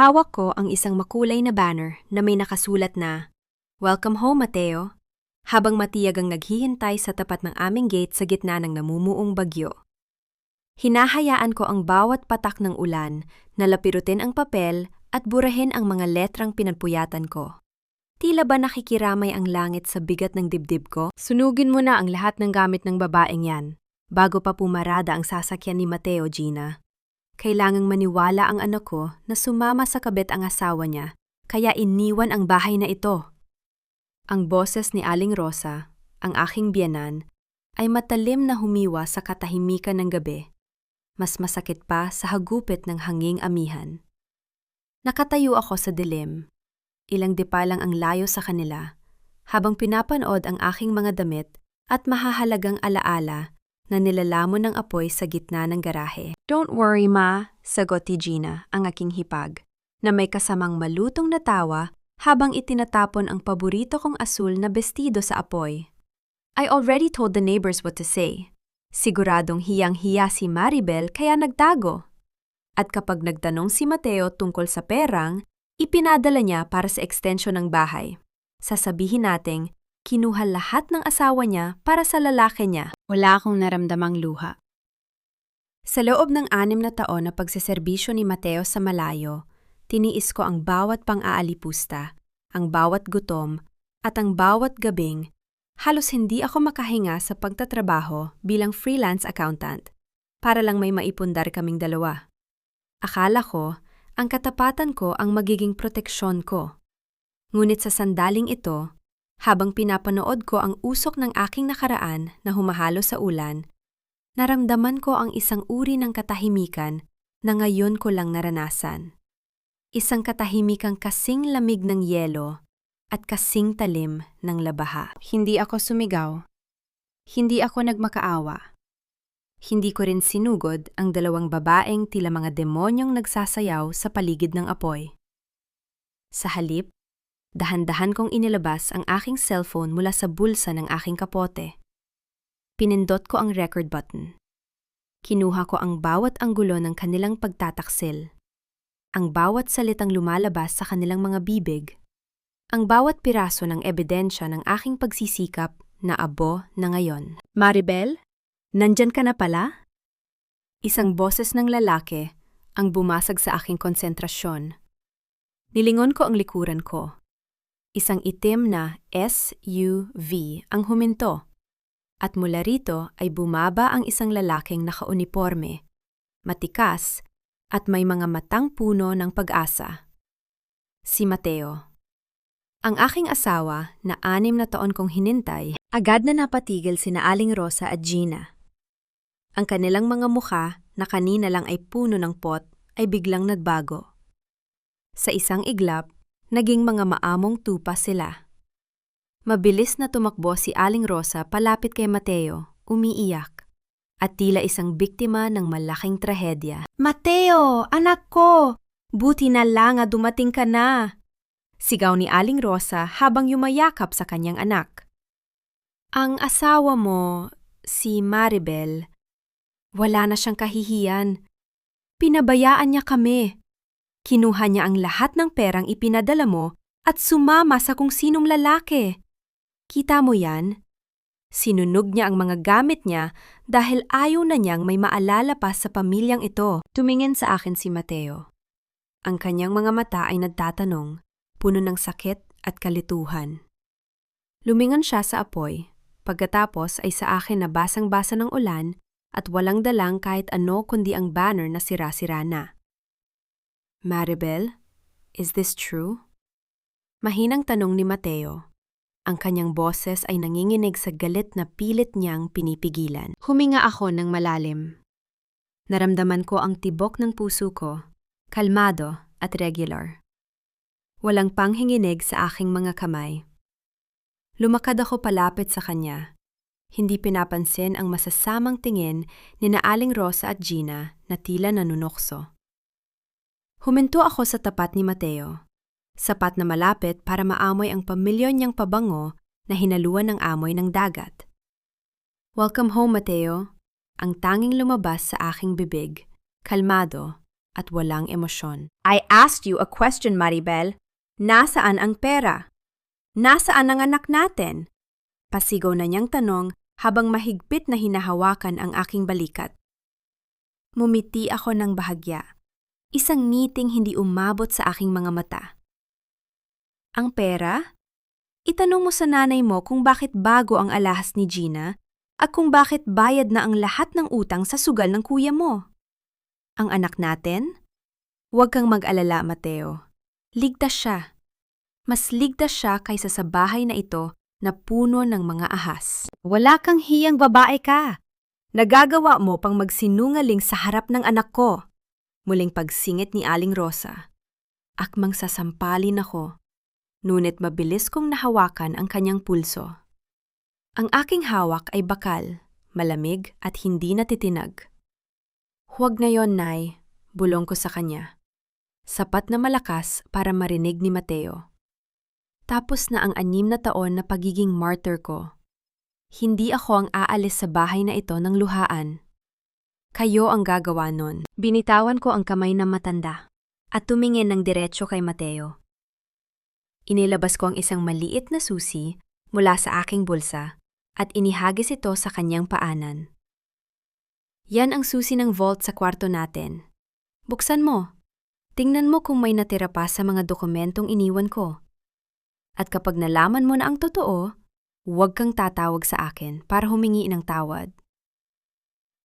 Hawak ko ang isang makulay na banner na may nakasulat na, "Welcome home, Mateo," habang matiyag ang naghihintay sa tapat ng aming gate sa gitna ng namumuong bagyo. Hinahayaan ko ang bawat patak ng ulan na lapirutin ang papel at burahin ang mga letrang pinagpuyatan ko. Tila ba nakikiramay ang langit sa bigat ng dibdib ko? Sunugin mo na ang lahat ng gamit ng babaeng yan, bago pa pumarada ang sasakyan ni Mateo, Gina. Kailangang maniwala ang anak ko na sumama sa kabit ang asawa niya, kaya iniwan ang bahay na ito. Ang boses ni Aling Rosa, ang aking biyenan, ay matalim na humiwa sa katahimikan ng gabi. Mas masakit pa sa hagupit ng hanging amihan. Nakatayo ako sa dilim. Ilang dipa lang ang layo sa kanila, habang pinapanood ang aking mga damit at mahahalagang alaala na nilalamon ng apoy sa gitna ng garahe. "Don't worry, Ma," sagot ni Gina, ang aking hipag, na may kasamang malutong na tawa habang itinatapon ang paborito kong asul na bestido sa apoy. "I already told the neighbors what to say." Siguradong hiyang-hiya si Maribel kaya nagtago. At kapag nagtanong si Mateo tungkol sa perang, ipinadala niya para sa extension ng bahay. Sasabihin nating, kinuha lahat ng asawa niya para sa lalaki niya. Wala akong naramdamang luha. Sa loob ng 6 na taon na pagseserbisyo ni Mateo sa malayo, tiniis ko ang bawat pang-aalipusta, ang bawat gutom, at ang bawat gabing. Halos hindi ako makahinga sa pagtatrabaho bilang freelance accountant, para lang may maipundar kaming dalawa. Akala ko, ang katapatan ko ang magiging proteksyon ko. Ngunit sa sandaling ito, habang pinapanood ko ang usok ng aking nakaraan na humahalo sa ulan, naramdaman ko ang isang uri ng katahimikan na ngayon ko lang naranasan. Isang katahimikang kasing lamig ng yelo at kasing talim ng labaha. Hindi ako sumigaw. Hindi ako nagmakaawa. Hindi ko rin sinugod ang 2 babaeng tila mga demonyong nagsasayaw sa paligid ng apoy. Sa halip, dahan-dahan kong inilabas ang aking cellphone mula sa bulsa ng aking kapote. Pinindot ko ang record button. Kinuha ko ang bawat anggulo ng kanilang pagtataksil. Ang bawat salitang lumalabas sa kanilang mga bibig. Ang bawat piraso ng ebidensya ng aking pagsisikap na abo na ngayon. "Maribel, nandyan ka na pala?" Isang boses ng lalaki ang bumasag sa aking konsentrasyon. Nilingon ko ang likuran ko. Isang itim na SUV ang huminto, at mula rito ay bumaba ang isang lalaking nakauniporme, matikas, at may mga matang puno ng pag-asa. Si Mateo. Ang aking asawa na 6 na taon kong hinintay, agad na napatigil sina Aling Rosa at Gina. Ang kanilang mga mukha na kanina lang ay puno ng pot ay biglang nagbago. Sa isang iglap, naging mga maamong tupa sila. Mabilis na tumakbo si Aling Rosa palapit kay Mateo, umiiyak, at tila isang biktima ng malaking trahedya. "Mateo, anak ko! Buti na lang dumating ka na!" Sigaw ni Aling Rosa habang yumayakap sa kanyang anak. "Ang asawa mo, si Maribel, wala na siyang kahihiyan. Pinabayaan niya kami. Kinuha niya ang lahat ng perang ipinadala mo at sumama sa kung sinong lalaki. Kita mo yan? Sinunog niya ang mga gamit niya dahil ayaw na niyang may maalala pa sa pamilyang ito." Tumingin sa akin si Mateo. Ang kanyang mga mata ay nagtatanong, puno ng sakit at kalituhan. Lumingon siya sa apoy, pagkatapos ay sa akin na basang-basa ng ulan at walang dalang kahit ano kundi ang banner na sira-sira na. "Maribel, is this true?" Mahinang tanong ni Mateo. Ang kanyang boses ay nanginginig sa galit na pilit niyang pinipigilan. Huminga ako ng malalim. Naramdaman ko ang tibok ng puso ko, kalmado at regular. Walang panghinginig sa aking mga kamay. Lumakad ako palapit sa kanya. Hindi pinapansin ang masasamang tingin ni na Aling Rosa at Gina na tila nanunokso. Huminto ako sa tapat ni Mateo. Sapat na malapit para maamoy ang pamilyon niyang pabango na hinaluan ng amoy ng dagat. "Welcome home, Mateo." Ang tanging lumabas sa aking bibig, kalmado at walang emosyon. I asked you a question, Maribel. Nasaan ang pera? Nasaan ang anak natin? Pasigaw na niyang tanong habang mahigpit na hinahawakan ang aking balikat. Mumiti ako ng bahagya. Isang ngiting hindi umabot sa aking mga mata. Ang pera? Itanong mo sa nanay mo kung bakit bago ang alahas ni Gina at kung bakit bayad na ang lahat ng utang sa sugal ng kuya mo. Ang anak natin? Huwag kang mag-alala, Mateo. Ligtas siya. Mas ligtas siya kaysa sa bahay na ito na puno ng mga ahas. Wala kang hiyang babae ka. Nagagawa mo pang magsinungaling sa harap ng anak ko. Muling pagsingit ni Aling Rosa. Akmang sasampalin ako. Ngunit mabilis kong nahawakan ang kanyang pulso. Ang aking hawak ay bakal, malamig at hindi natitinag. Huwag ngayon, Nay, bulong ko sa kanya. Sapat na malakas para marinig ni Mateo. Tapos na ang 6 na taon na pagiging martyr ko. Hindi ako ang aalis sa bahay na ito ng luhaan. Kayo ang gagawa nun. Binitawan ko ang kamay ng matanda at tumingin ng diretso kay Mateo. Inilabas ko ang isang maliit na susi mula sa aking bulsa at inihagis ito sa kanyang paanan. Yan ang susi ng vault sa kwarto natin. Buksan mo. Tingnan mo kung may natira pa sa mga dokumentong iniwan ko. At kapag nalaman mo na ang totoo, huwag kang tatawag sa akin para humingi ng tawad.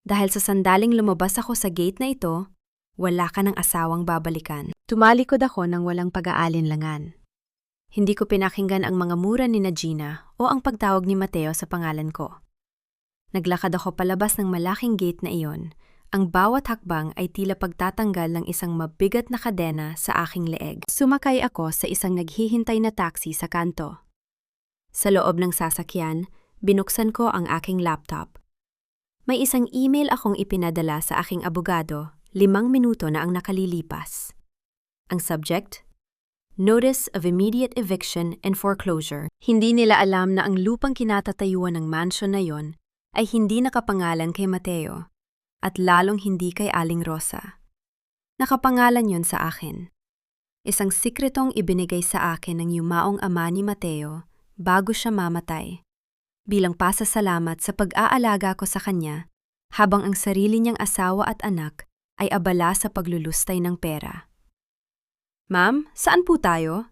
Dahil sa sandaling lumabas ako sa gate na ito, wala ka ng asawang babalikan. Tumalikod ako ng walang pag-aalinlangan. Hindi ko pinakinggan ang mga mura ni Gina o ang pagtawag ni Mateo sa pangalan ko. Naglakad ako palabas ng malaking gate na iyon. Ang bawat hakbang ay tila pagtatanggal ng isang mabigat na kadena sa aking leeg. Sumakay ako sa isang naghihintay na taxi sa kanto. Sa loob ng sasakyan, binuksan ko ang aking laptop. May isang email akong ipinadala sa aking abogado 5 minuto na ang nakalilipas. Ang subject? Notice of Immediate Eviction and Foreclosure. Hindi nila alam na ang lupang kinatatayuan ng mansion na yon ay hindi nakapangalan kay Mateo at lalong hindi kay Aling Rosa. Nakapangalan yon sa akin. Isang sikretong ibinigay sa akin ng yumaong ama ni Mateo bago siya mamatay, bilang pasasalamat sa pag-aalaga ko sa kanya habang ang sarili niyang asawa at anak ay abala sa paglulustay ng pera. Ma'am, saan po tayo?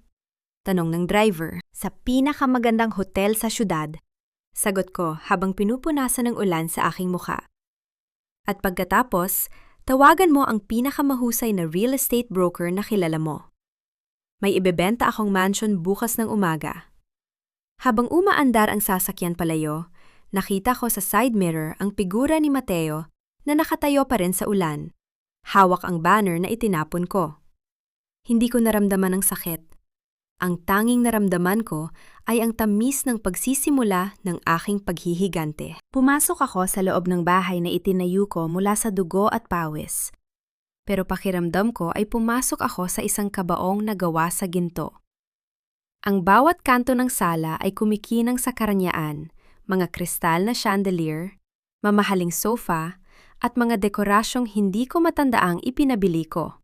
Tanong ng driver. Sa pinakamagandang hotel sa syudad. Sagot ko habang pinupunasan ng ulan sa aking mukha. At pagkatapos, tawagan mo ang pinakamahusay na real estate broker na kilala mo. May ibebenta akong mansion bukas ng umaga. Habang umaandar ang sasakyan palayo, nakita ko sa side mirror ang figura ni Mateo na nakatayo pa rin sa ulan. Hawak ang banner na itinapon ko. Hindi ko naramdaman ang sakit. Ang tanging naramdaman ko ay ang tamis ng pagsisimula ng aking paghihigante. Pumasok ako sa loob ng bahay na itinayo ko mula sa dugo at pawis. Pero pakiramdam ko ay pumasok ako sa isang kabaong na gawa sa ginto. Ang bawat kanto ng sala ay kumikinang sa karanyaan, mga kristal na chandelier, mamahaling sofa, at mga dekorasyong hindi ko matandaang ipinabili ko.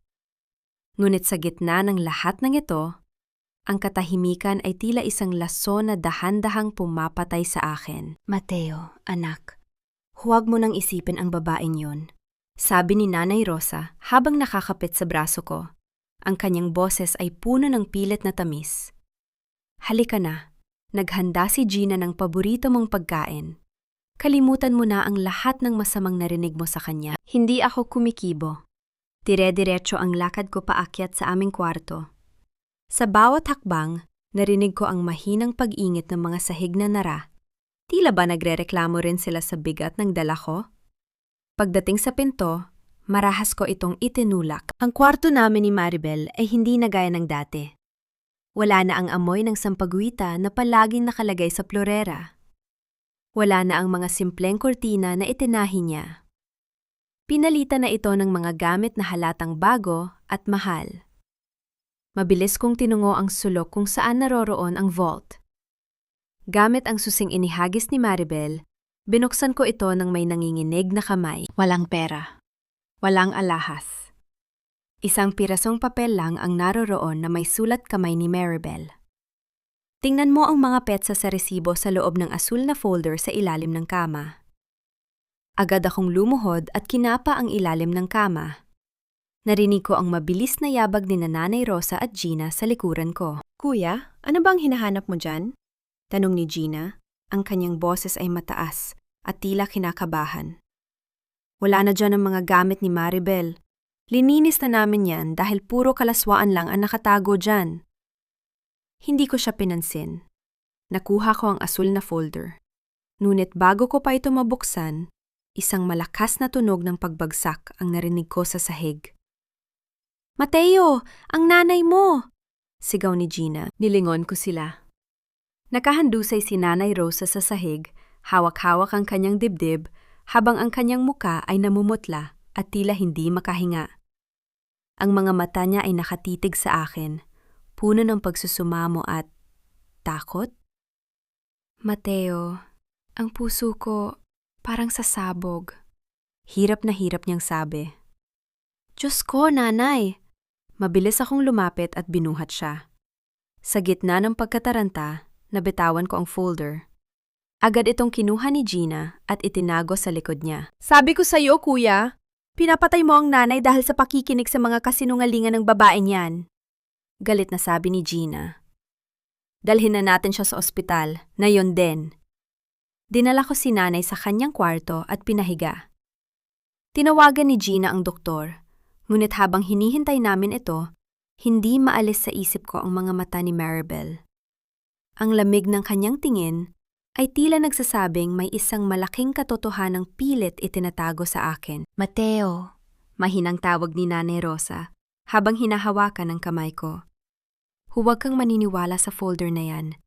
Ngunit sa gitna ng lahat ng ito, ang katahimikan ay tila isang lason na dahan-dahang pumapatay sa akin. Mateo, anak, huwag mo nang isipin ang babaeng yun. Sabi ni Nanay Rosa habang nakakapit sa braso ko. Ang kanyang boses ay puno ng pilit na tamis. Halika na, naghanda si Gina ng paborito mong pagkain. Kalimutan mo na ang lahat ng masamang narinig mo sa kanya. Hindi ako kumikibo. Dire-diretso ang lakad ko paakyat sa aming kwarto. Sa bawat hakbang, narinig ko ang mahinang pag-ingit ng mga sahig na nara. Tila ba nagrereklamo rin sila sa bigat ng dala ko? Pagdating sa pinto, marahas ko itong itinulak. Ang kwarto namin ni Maribel ay hindi na gaya ng dati. Wala na ang amoy ng sampaguita na palaging nakalagay sa florera. Wala na ang mga simpleng kortina na itinahi niya. Pinalitan na ito ng mga gamit na halatang bago at mahal. Mabilis kong tinungo ang sulok kung saan naroroon ang vault. Gamit ang susing inihagis ni Maribel, binuksan ko ito ng may nanginginig na kamay. Walang pera. Walang alahas. Isang pirasong papel lang ang naroroon na may sulat kamay ni Maribel. Tingnan mo ang mga petsa sa resibo sa loob ng asul na folder sa ilalim ng kama. Agad akong lumuhod at kinapa ang ilalim ng kama. Narinig ko ang mabilis na yabag ni Nanay Rosa at Gina sa likuran ko. Kuya, ano bang hinahanap mo dyan? Tanong ni Gina. Ang kanyang boses ay mataas at tila kinakabahan. Wala na dyan ang mga gamit ni Maribel. Lininis na namin yan dahil puro kalaswaan lang ang nakatago dyan. Hindi ko siya pinansin. Nakuha ko ang asul na folder. Ngunit bago ko pa ito mabuksan, isang malakas na tunog ng pagbagsak ang narinig ko sa sahig. "Mateo, ang nanay mo!" Sigaw ni Gina. Nilingon ko sila. Nakahandusay si Nanay Rosa sa sahig, hawak-hawak ang kanyang dibdib, habang ang kanyang muka ay namumutla at tila hindi makahinga. Ang mga mata niya ay nakatitig sa akin, puno ng pagsusumamo at takot. "Mateo, ang puso ko parang sasabog." Hirap na hirap niyang sabi. "Diyos ko, nanay!" Mabilis akong lumapit at binuhat siya. Sa gitna ng pagkataranta, nabitawan ko ang folder. Agad itong kinuha ni Gina at itinago sa likod niya. Sabi ko sa'yo, kuya. Pinapatay mo ang nanay dahil sa pakikinig sa mga kasinungalingan ng babaeng yan. Galit na sabi ni Gina. Dalhin na natin siya sa ospital, na yon din. Dinala ko si nanay sa kanyang kwarto at pinahiga. Tinawagan ni Gina ang doktor, ngunit habang hinihintay namin ito, hindi maalis sa isip ko ang mga mata ni Maribel. Ang lamig ng kanyang tingin ay tila nagsasabing may isang malaking katotohanang pilit itinatago sa akin. "Mateo," mahinang tawag ni Nanay Rosa habang hinahawakan ang kamay ko. "Huwag kang maniniwala sa folder na yan.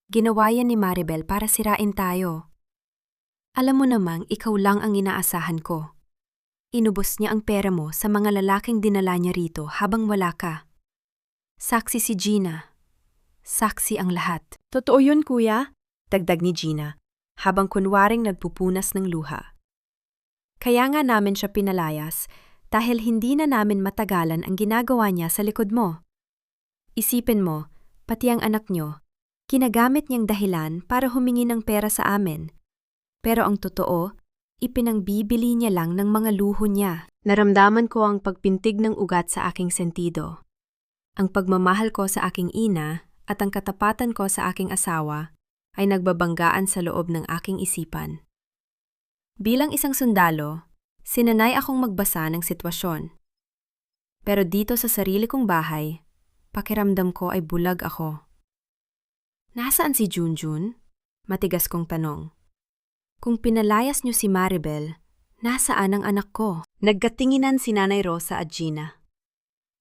Ginawa yan ni Maribel para sirain tayo. Alam mo namang ikaw lang ang inaasahan ko. Inubos niya ang pera mo sa mga lalaking dinala niya rito habang wala ka. Saksi si Gina. Saksi ang lahat." Totoo yun, kuya? Dagdag ni Gina, habang kunwaring nagpupunas ng luha. "Kaya nga namin siya pinalayas dahil hindi na namin matagalan ang ginagawa niya sa likod mo. Isipin mo, pati ang anak niyo, ginagamit niyang dahilan para humingi ng pera sa amin. Pero ang totoo, ipinangbibili niya lang ng mga luho niya." Naramdaman ko ang pagpintig ng ugat sa aking sentido. Ang pagmamahal ko sa aking ina at ang katapatan ko sa aking asawa ay nagbabanggaan sa loob ng aking isipan. Bilang isang sundalo, sinanay akong magbasa ng sitwasyon. Pero dito sa sarili kong bahay, pakiramdam ko ay bulag ako. "Nasaan si Junjun?" Matigas kong tanong. "Kung pinalayas niyo si Maribel, nasaan ang anak ko?" Nagkatinginan si Nanay Rosa at Gina.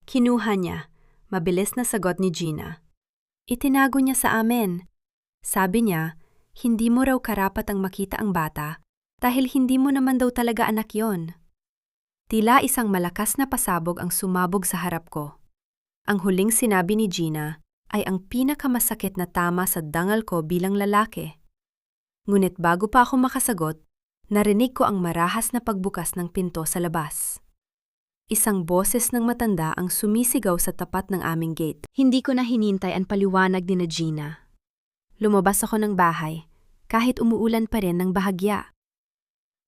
Kinuha niya, mabilis na sagot ni Gina. "Itinago niya sa amin. Sabi niya, hindi mo raw karapat ang makita ang bata dahil hindi mo naman daw talaga anak yon." Tila isang malakas na pasabog ang sumabog sa harap ko. Ang huling sinabi ni Gina ay ang pinakamasakit na tama sa dangal ko bilang lalaki. Ngunit bago pa ako makasagot, narinig ko ang marahas na pagbukas ng pinto sa labas. Isang boses ng matanda ang sumisigaw sa tapat ng aming gate. Hindi ko na hinintay ang paliwanag ni Gina. Lumabas ako ng bahay, kahit umuulan pa rin ng bahagya.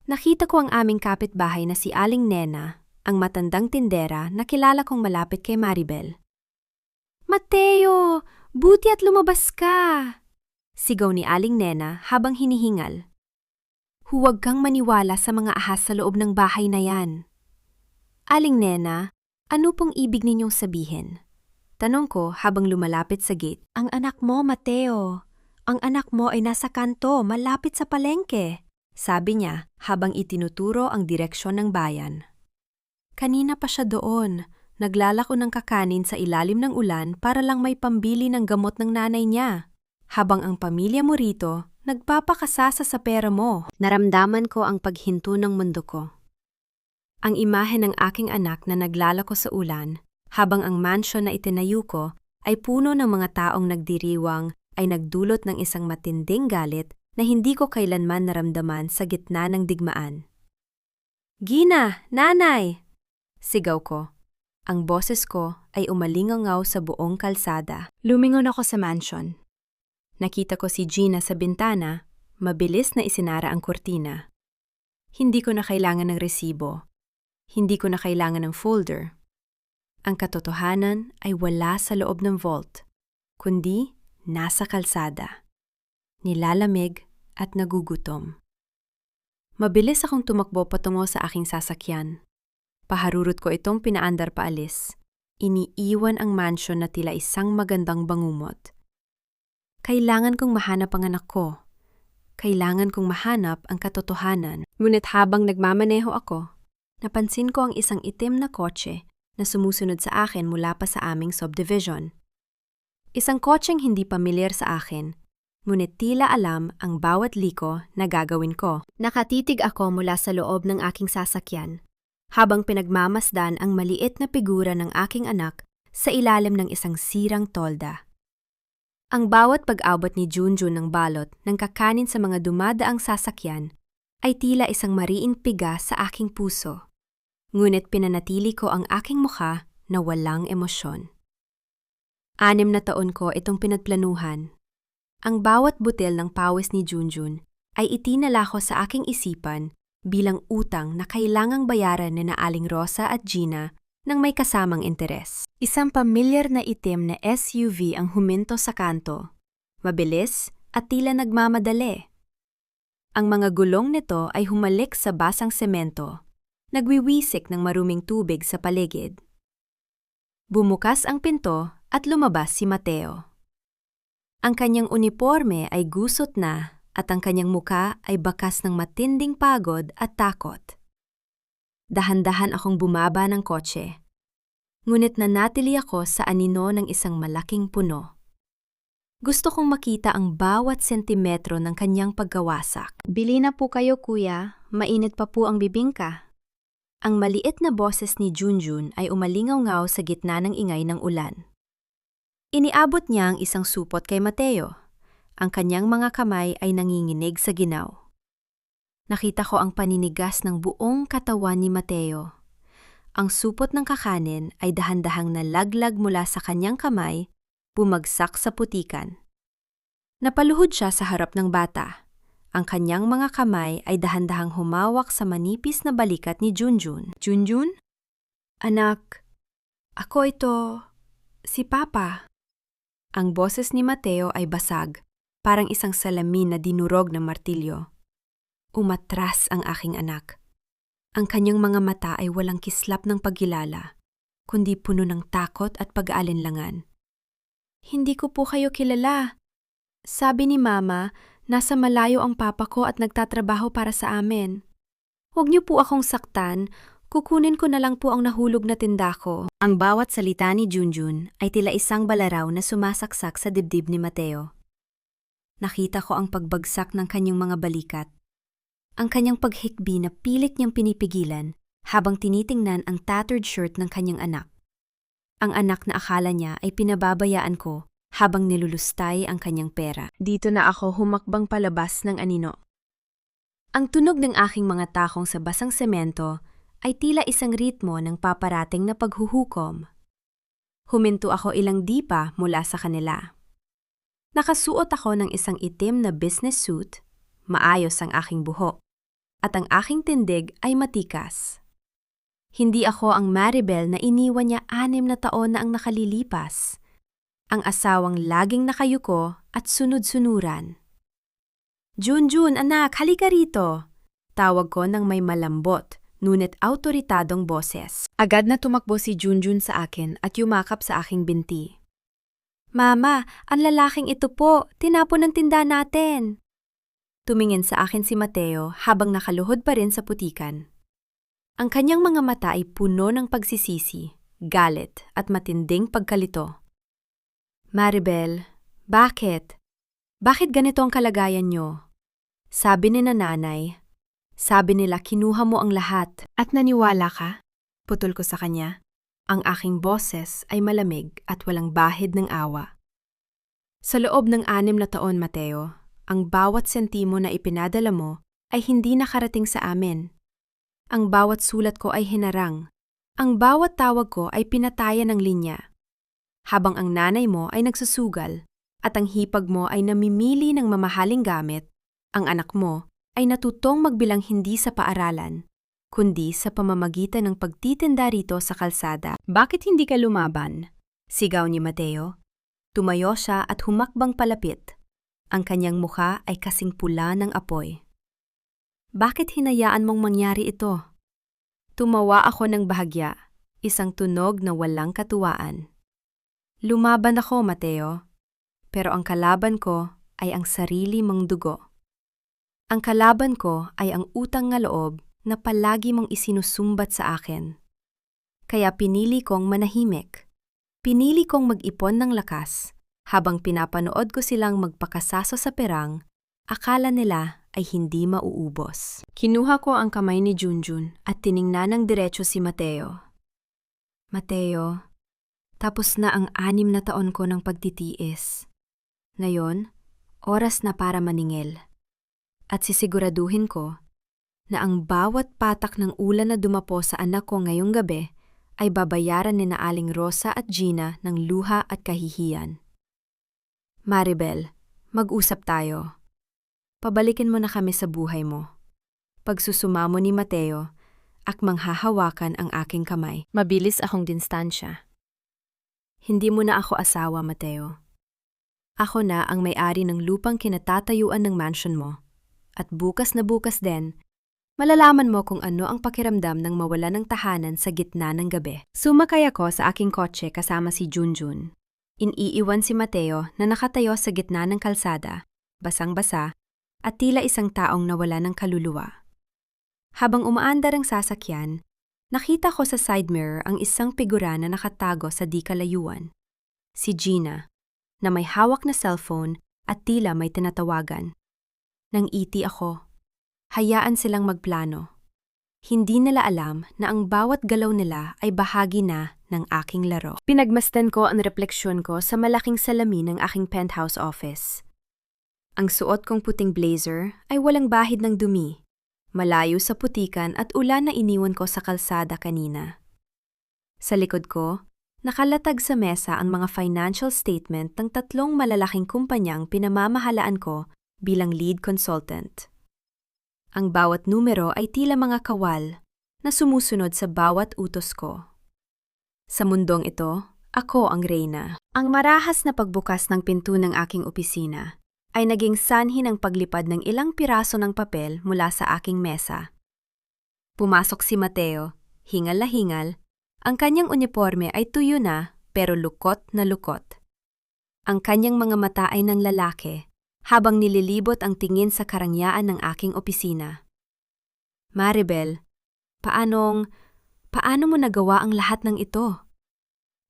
Nakita ko ang aming kapitbahay na si Aling Nena, ang matandang tindera na kilala kong malapit kay Maribel. "Mateo, buti at lumabas ka!" Sigaw ni Aling Nena habang hinihingal. "Huwag kang maniwala sa mga ahas sa loob ng bahay na yan." "Aling Nena, ano pong ibig ninyong sabihin?" Tanong ko habang lumalapit sa gate. "Ang anak mo, Mateo. Ang anak mo ay nasa kanto, malapit sa palengke," sabi niya habang itinuturo ang direksyon ng bayan. Kanina pa siya doon, naglalako ng kakanin sa ilalim ng ulan para lang may pambili ng gamot ng nanay niya. Habang ang pamilya mo rito, nagpapakasasa sa pera mo. Naramdaman ko ang paghinto ng mundo ko. Ang imahe ng aking anak na naglalako sa ulan, habang ang mansyon na itinayo ko ay puno ng mga taong nagdiriwang, ay nagdulot ng isang matinding galit na hindi ko kailanman naramdaman sa gitna ng digmaan. "Gina, nanay!" Sigaw ko. Ang boses ko ay umalingaw sa buong kalsada. Lumingon ako sa mansion. Nakita ko si Gina sa bintana, mabilis na isinara ang kurtina. Hindi ko na kailangan ng resibo. Hindi ko na kailangan ng folder. Ang katotohanan ay wala sa loob ng vault, kundi nasa kalsada. Nilalamig at nagugutom. Mabilis akong tumakbo patungo sa aking sasakyan. Paharurot ko itong pinaandar paalis. Iniiwan ang mansion na tila isang magandang bangumot. Kailangan kong mahanap ang anak ko. Kailangan kong mahanap ang katotohanan. Ngunit habang nagmamaneho ako, napansin ko ang isang itim na kotse na sumusunod sa akin mula pa sa aming subdivision. Isang kotseng hindi pamilyar sa akin, ngunit tila alam ang bawat liko na gagawin ko. Nakatitig ako mula sa loob ng aking sasakyan, habang pinagmamasdan ang maliit na figura ng aking anak sa ilalim ng isang sirang tolda. Ang bawat pag-abot ni Junjun ng balot ng kakanin sa mga dumadaang sasakyan ay tila isang mariing piga sa aking puso. Ngunit pinanatili ko ang aking mukha na walang emosyon. 6 na taon ko itong pinagplanuhan. Ang bawat butil ng pawis ni Junjun ay itinala ko sa aking isipan bilang utang na kailangang bayaran ni na Aling Rosa at Gina ng may kasamang interes. Isang pamilyar na itim na SUV ang huminto sa kanto. Mabilis at tila nagmamadali. Ang mga gulong nito ay humalik sa basang semento, nagwiwisik ng maruming tubig sa paligid. Bumukas ang pinto at lumabas si Mateo. Ang kanyang uniforme ay gusot na at ang kanyang muka ay bakas ng matinding pagod at takot. Dahan-dahan akong bumaba ng kotse. Ngunit nanatili ako sa anino ng isang malaking puno. Gusto kong makita ang bawat sentimetro ng kanyang pagkawasak. Bili na po kayo, kuya. Mainit pa po ang bibingka. Ang maliit na boses ni Junjun ay umalingaw-ngaw sa gitna ng ingay ng ulan. Iniabot niya ang isang supot kay Mateo. Ang kanyang mga kamay ay nanginginig sa ginaw. Nakita ko ang paninigas ng buong katawan ni Mateo. Ang supot ng kakanin ay dahan-dahang nalaglag mula sa kanyang kamay, bumagsak sa putikan. Napaluhod siya sa harap ng bata. Ang kanyang mga kamay ay dahan-dahang humawak sa manipis na balikat ni Junjun. Junjun? Anak, ako ito, si Papa. Ang boses ni Mateo ay basag, parang isang salamin na dinurog ng martilyo. Umatras ang aking anak. Ang kanyang mga mata ay walang kislap ng pagkilala, kundi puno ng takot at pag-aalinlangan. Hindi ko po kayo kilala. Sabi ni Mama, nasa malayo ang papa ko at nagtatrabaho para sa amin. Huwag niyo po akong saktan, kukunin ko na lang po ang nahulog na tinda ko. Ang bawat salita ni Junjun ay tila isang balaraw na sumasaksak sa dibdib ni Mateo. Nakita ko ang pagbagsak ng kanyang mga balikat. Ang kanyang paghikbi na pilit niyang pinipigilan habang tinitingnan ang tattered shirt ng kanyang anak. Ang anak na akala niya ay pinababayaan ko habang nilulustay ang kanyang pera. Dito na ako humakbang palabas ng anino. Ang tunog ng aking mga takong sa basang semento ay tila isang ritmo ng paparating na paghuhukom. Huminto ako ilang dipa mula sa kanila. Nakasuot ako ng isang itim na business suit, maayos ang aking buhok, at ang aking tindig ay matikas. Hindi ako ang Maribel na iniwan niya 6 na taon na ang nakalilipas. Ang asawang laging nakayuko at sunod-sunuran. Junjun, anak, halika rito. Tawag ko ng may malambot, ngunit awtoritadong boses. Agad na tumakbo si Junjun sa akin at yumakap sa aking binti. Mama, ang lalaking ito po, tinapon ng tinda natin. Tumingin sa akin si Mateo habang nakaluhod pa rin sa putikan. Ang kanyang mga mata ay puno ng pagsisisi, galit at matinding pagkalito. Maribel, bakit? Bakit ganito ang kalagayan niyo? Sabi ni nanay. Sabi nila kinuha mo ang lahat. At naniwala ka? Putol ko sa kanya. Ang aking boses ay malamig at walang bahid ng awa. Sa loob ng 6 na taon, Mateo, ang bawat sentimo na ipinadala mo ay hindi nakarating sa amin. Ang bawat sulat ko ay hinarang, Ang bawat tawag ko ay pinatayan ng linya, habang ang nanay mo ay nagsusugal at ang hipag mo ay namimili ng mamahaling gamit, ang anak mo ay natutong magbilang hindi sa paaralan, kundi sa pamamagitan ng pagtitinda rito sa kalsada. Bakit hindi ka lumaban? Sigaw ni Mateo. Tumayo siya at humakbang palapit. Ang kanyang mukha ay kasing pula ng apoy. Bakit hinayaan mong mangyari ito? Tumawa ako ng bahagya, isang tunog na walang katuwaan. Lumaban ako, Mateo, pero ang kalaban ko ay ang sarili mong dugo. Ang kalaban ko ay ang utang na loob na palagi mong isinusumbat sa akin. Kaya pinili kong manahimik. Pinili kong mag-ipon ng lakas. Habang pinapanood ko silang magpakasaso sa perang, akala nila ay hindi mauubos. Kinuha ko ang kamay ni Junjun at tiningnan ng diretso si Mateo. Mateo, tapos na ang 6 na taon ko ng pagtitiis. Ngayon, oras na para maningil. At sisiguraduhin ko na ang bawat patak ng ulan na dumapo sa anak ko ngayong gabi ay babayaran ni na Aling Rosa at Gina ng luha at kahihiyan. Maribel, mag-usap tayo. Pabalikin mo na kami sa buhay mo. Pagsusumamo ni Mateo, akmang hahawakan ang aking kamay. Mabilis akong dinstansya. Hindi mo na ako asawa, Mateo. Ako na ang may-ari ng lupang kinatatayuan ng mansion mo. At bukas na bukas din, malalaman mo kung ano ang pakiramdam ng mawala ng tahanan sa gitna ng gabi. Sumakay ako sa aking kotse kasama si Junjun. Iniiwan si Mateo na nakatayo sa gitna ng kalsada, basang-basa, at tila isang taong nawala ng kaluluwa. Habang umaandar ang sasakyan, nakita ko sa side mirror ang isang figura na nakatago sa di kalayuan. Si Gina, na may hawak na cellphone at tila may tinatawagan. Nang iti ako, hayaan silang magplano. Hindi nila alam na ang bawat galaw nila ay bahagi na ng aking laro. Pinagmasdan ko ang refleksyon ko sa malaking salamin ng aking penthouse office. Ang suot kong puting blazer ay walang bahid ng dumi, malayo sa putikan at ulan na iniwan ko sa kalsada kanina. Sa likod ko, nakalatag sa mesa ang mga financial statement ng 3 malalaking kumpanyang pinamamahalaan ko bilang lead consultant. Ang bawat numero ay tila mga kawal na sumusunod sa bawat utos ko. Sa mundong ito, ako ang reyna. Ang marahas na pagbukas ng pinto ng aking opisina ay naging sanhi ng paglipad ng ilang piraso ng papel mula sa aking mesa. Pumasok si Mateo, hingal na hingal. Ang kanyang uniforme ay tuyo na pero lukot na lukot. Ang kanyang mga mata ay ng lalaki habang nililibot ang tingin sa karangyaan ng aking opisina. Maribel, paano mo nagawa ang lahat ng ito?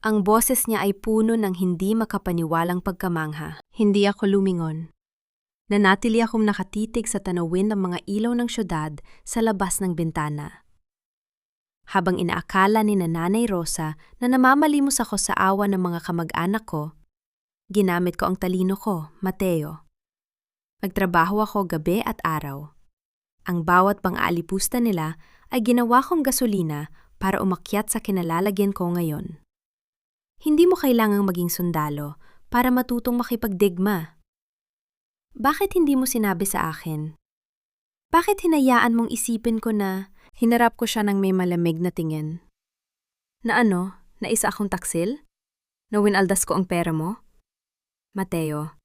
Ang boses niya ay puno ng hindi makapaniwalang pagkamangha. Hindi ako lumingon. Nanatili akong nakatitig sa tanawin ng mga ilaw ng syudad sa labas ng bintana. Habang inaakala ni Nanay Rosa na namamalimos ako sa awa ng mga kamag-anak ko, ginamit ko ang talino ko, Mateo. Nagtrabaho ako gabi at araw. Ang bawat pang-aalipusta nila ay ginawa kong gasolina para umakyat sa kinalalagyan ko ngayon. Hindi mo kailangang maging sundalo para matutong makipagdigma. Bakit hindi mo sinabi sa akin? Bakit hinayaan mong isipin ko na hinarap ko siya ng may malamig na tingin? Na ano, na isa akong taksil? Na winaldas ko ang pera mo? Mateo,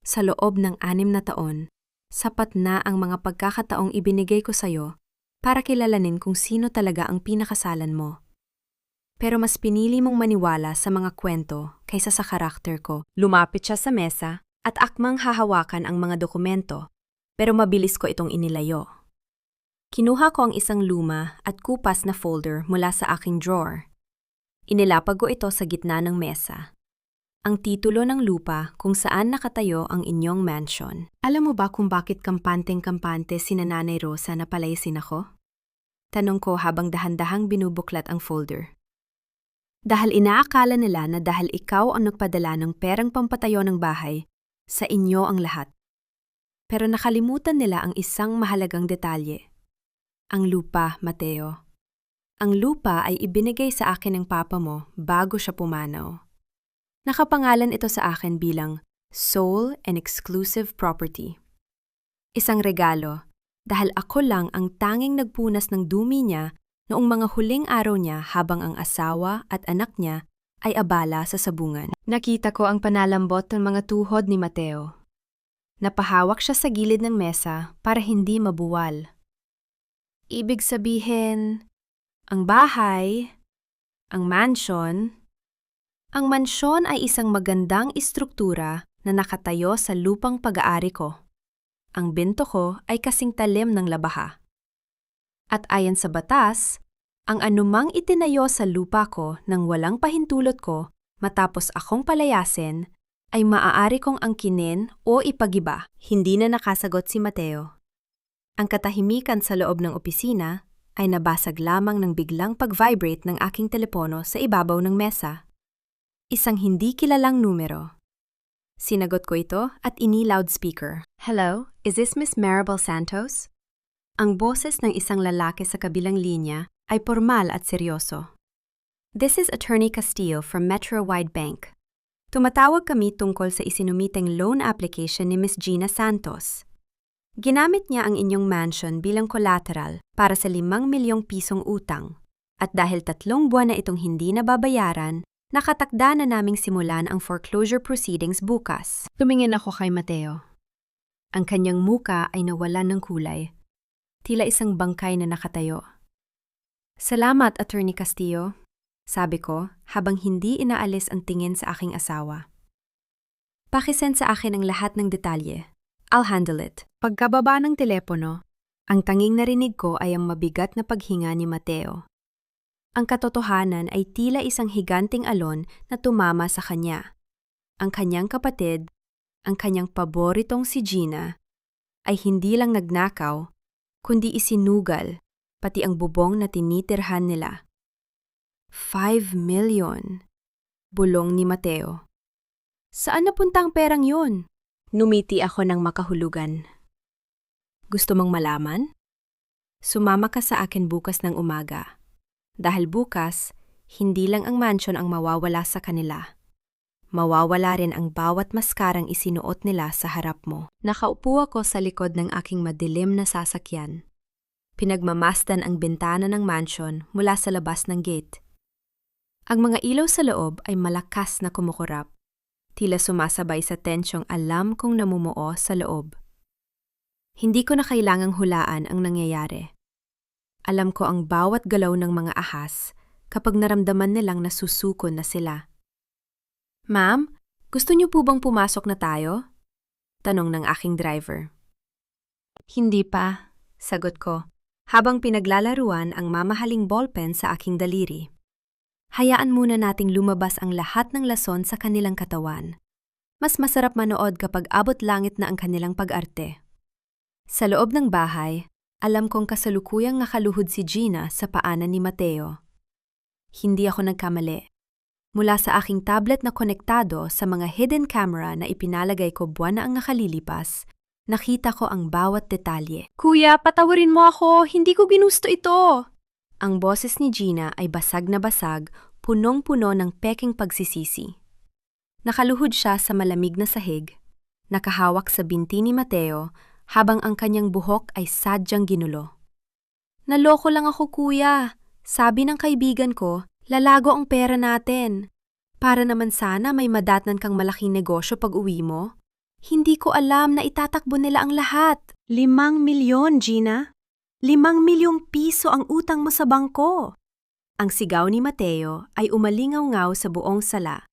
sa loob ng 6 na taon, sapat na ang mga pagkakataong ibinigay ko sa'yo para kilalanin kung sino talaga ang pinakasalan mo. Pero mas pinili mong maniwala sa mga kwento kaysa sa karakter ko. Lumapit siya sa mesa at akmang hahawakan ang mga dokumento, pero mabilis ko itong inilayo. Kinuha ko ang isang luma at kupas na folder mula sa aking drawer. Inilapag ko ito sa gitna ng mesa. Ang titulo ng lupa kung saan nakatayo ang inyong mansion. Alam mo ba kung bakit kampanteng-kampante si Nanay Rosa na palaysin ako? Tanong ko habang dahan-dahang binubuklat ang folder. Dahil inaakala nila na dahil ikaw ang nagpadala ng perang pampatayo ng bahay, sa inyo ang lahat. Pero nakalimutan nila ang isang mahalagang detalye. Ang lupa, Mateo. Ang lupa ay ibinigay sa akin ng papa mo bago siya pumanaw. Nakapangalan ito sa akin bilang sole and exclusive property. Isang regalo dahil ako lang ang tanging nagpunas ng dumi niya noong mga huling araw niya habang ang asawa at anak niya ay abala sa sabungan. Nakita ko ang panalambot ng mga tuhod ni Mateo. Napahawak siya sa gilid ng mesa para hindi mabuwal. Ibig sabihin, ang bahay, ang mansyon ay isang magandang istruktura na nakatayo sa lupang pag-aari ko. Ang binto ko ay kasing talim ng labaha. At ayon sa batas, ang anumang itinayo sa lupa ko nang walang pahintulot ko matapos akong palayasin ay maaari kong angkinin o ipagiba. Hindi na nakasagot si Mateo. Ang katahimikan sa loob ng opisina ay nabasag lamang ng biglang pag-vibrate ng aking telepono sa ibabaw ng mesa. Isang hindi kilalang numero. Sinagot ko ito at ini-loudspeaker. Hello, is this Miss Maribel Santos? Ang boses ng isang lalaki sa kabilang linya ay formal at seryoso. This is Attorney Castillo from Metro Wide Bank. Tumatawag kami tungkol sa isinumiteng loan application ni Miss Gina Santos. Ginamit niya ang inyong mansion bilang collateral para sa 5 milyong pisong utang. At dahil 3 buwan na itong hindi nababayaran, nakatakda na naming simulan ang foreclosure proceedings bukas. Tumingin ako kay Mateo. Ang kanyang muka ay nawalan ng kulay. Tila isang bangkay na nakatayo. Salamat, Attorney Castillo, sabi ko habang hindi inaalis ang tingin sa aking asawa. Pakisend sa akin ang lahat ng detalye. I'll handle it. Pagkababa ng telepono, ang tanging narinig ko ay ang mabigat na paghinga ni Mateo. Ang katotohanan ay tila isang higanting alon na tumama sa kanya. Ang kanyang kapatid, ang kanyang paboritong si Gina, ay hindi lang nagnakaw, kundi isinugal, pati ang bubong na tinitirhan nila. 5 million, bulong ni Mateo. Saan napunta ang perang yun? Numiti ako ng makahulugan. Gusto mong malaman? Sumama ka sa akin bukas ng umaga. Dahil bukas, hindi lang ang mansion ang mawawala sa kanila. Mawawala rin ang bawat maskarang isinuot nila sa harap mo. Nakaupo ako sa likod ng aking madilim na sasakyan. Pinagmamasdan ang bintana ng mansion mula sa labas ng gate. Ang mga ilaw sa loob ay malakas na kumukurap. Tila sumasabay sa tensyong alam kong namumuo sa loob. Hindi ko na kailangang hulaan ang nangyayari. Alam ko ang bawat galaw ng mga ahas kapag naramdaman nilang nasusukon na sila. Ma'am, gusto niyo po bang pumasok na tayo? Tanong ng aking driver. Hindi pa, sagot ko, habang pinaglalaruan ang mamahaling ballpen sa aking daliri. Hayaan muna nating lumabas ang lahat ng lason sa kanilang katawan. Mas masarap manood kapag abot langit na ang kanilang pag-arte. Sa loob ng bahay, alam kong kasalukuyang nakaluhod si Gina sa paanan ni Mateo. Hindi ako nagkamali. Mula sa aking tablet na konektado sa mga hidden camera na ipinalagay ko buwan na ang nakalilipas, nakita ko ang bawat detalye. Kuya, patawarin mo ako. Hindi ko ginusto ito. Ang boses ni Gina ay basag na basag, punong-puno ng peking pagsisisi. Nakaluhod siya sa malamig na sahig, nakahawak sa binti ni Mateo habang ang kanyang buhok ay sadyang ginulo. Naloko lang ako, kuya. Sabi ng kaibigan ko, lalago ang pera natin. Para naman sana may madatnan kang malaking negosyo pag uwi mo. Hindi ko alam na itatakbo nila ang lahat. 5 milyon, Gina. 5 milyong piso ang utang mo sa bangko. Ang sigaw ni Mateo ay umalingaw-ngaw sa buong sala.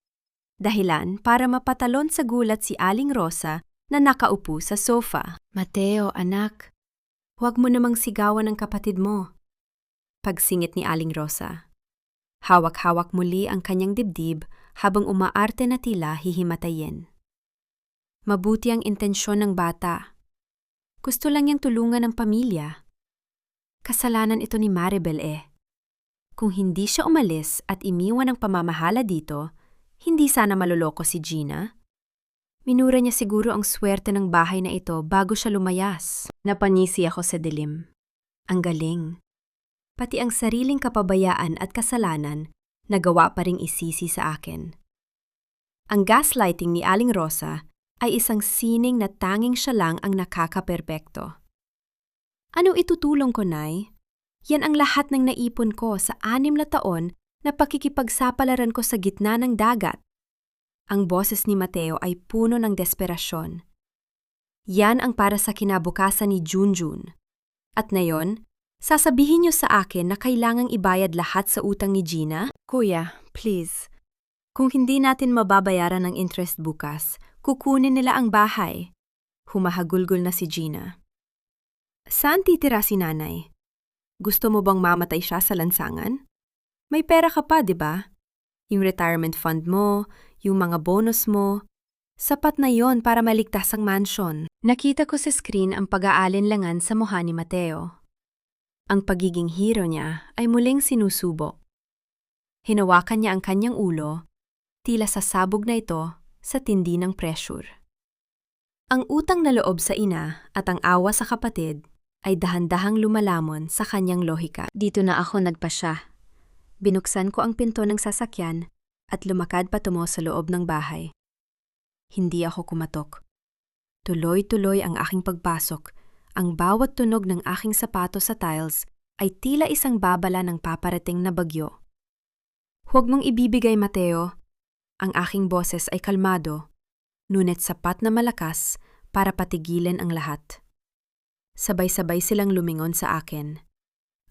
Dahilan para mapatalon sa gulat si Aling Rosa na nakaupo sa sofa. Mateo, anak, huwag mo namang sigawan ang kapatid mo. Pagsingit ni Aling Rosa. Hawak-hawak muli ang kanyang dibdib habang umaarte na tila hihimatayin. Mabuti ang intensyon ng bata. Gusto lang niyang tulungan ang pamilya. Kasalanan ito ni Maribel eh. Kung hindi siya umalis at iniwan ang pamamahala dito, hindi sana maloloko si Gina. Minura niya siguro ang swerte ng bahay na ito bago siya lumayas. Napanisi ako sa dilim. Ang galing. Pati ang sariling kapabayaan at kasalanan, nagawa pa ring isisi sa akin. Ang gaslighting ni Aling Rosa ay isang sining na tanging siya lang ang nakakaperpekto. Anong itutulong ko, Nay? Yan ang lahat ng naipon ko sa 6 na taon na pakikipagsapalaran ko sa gitna ng dagat. Ang boses ni Mateo ay puno ng desperasyon. Yan ang para sa kinabukasan ni Junjun. At ngayon, sasabihin niyo sa akin na kailangang ibayad lahat sa utang ni Gina? Kuya, please. Kung hindi natin mababayaran ng interest bukas, kukunin nila ang bahay. Humahagulgol na si Gina. Saan titira si nanay? Gusto mo bang mamatay siya sa lansangan? May pera ka pa, di ba? Yung retirement fund mo, yung mga bonus mo, sapat na yon para maligtas ang mansion. Nakita ko sa screen ang pag-aalinlangan sa mukha ni Mateo. Ang pagiging hero niya ay muling sinusubok. Hinawakan niya ang kanyang ulo, tila sasabog na ito sa tindi ng pressure. Ang utang na loob sa ina at ang awa sa kapatid ay dahan-dahang lumalamon sa kanyang lohika. Dito na ako nagpasya. Binuksan ko ang pinto ng sasakyan at lumakad patungo sa loob ng bahay. Hindi ako kumatok. Tuloy-tuloy ang aking pagpasok. Ang bawat tunog ng aking sapatos sa tiles ay tila isang babala ng paparating na bagyo. Huwag mong ibibigay, Mateo. Ang aking boses ay kalmado, ngunit sapat na malakas para patigilin ang lahat. Sabay-sabay silang lumingon sa akin.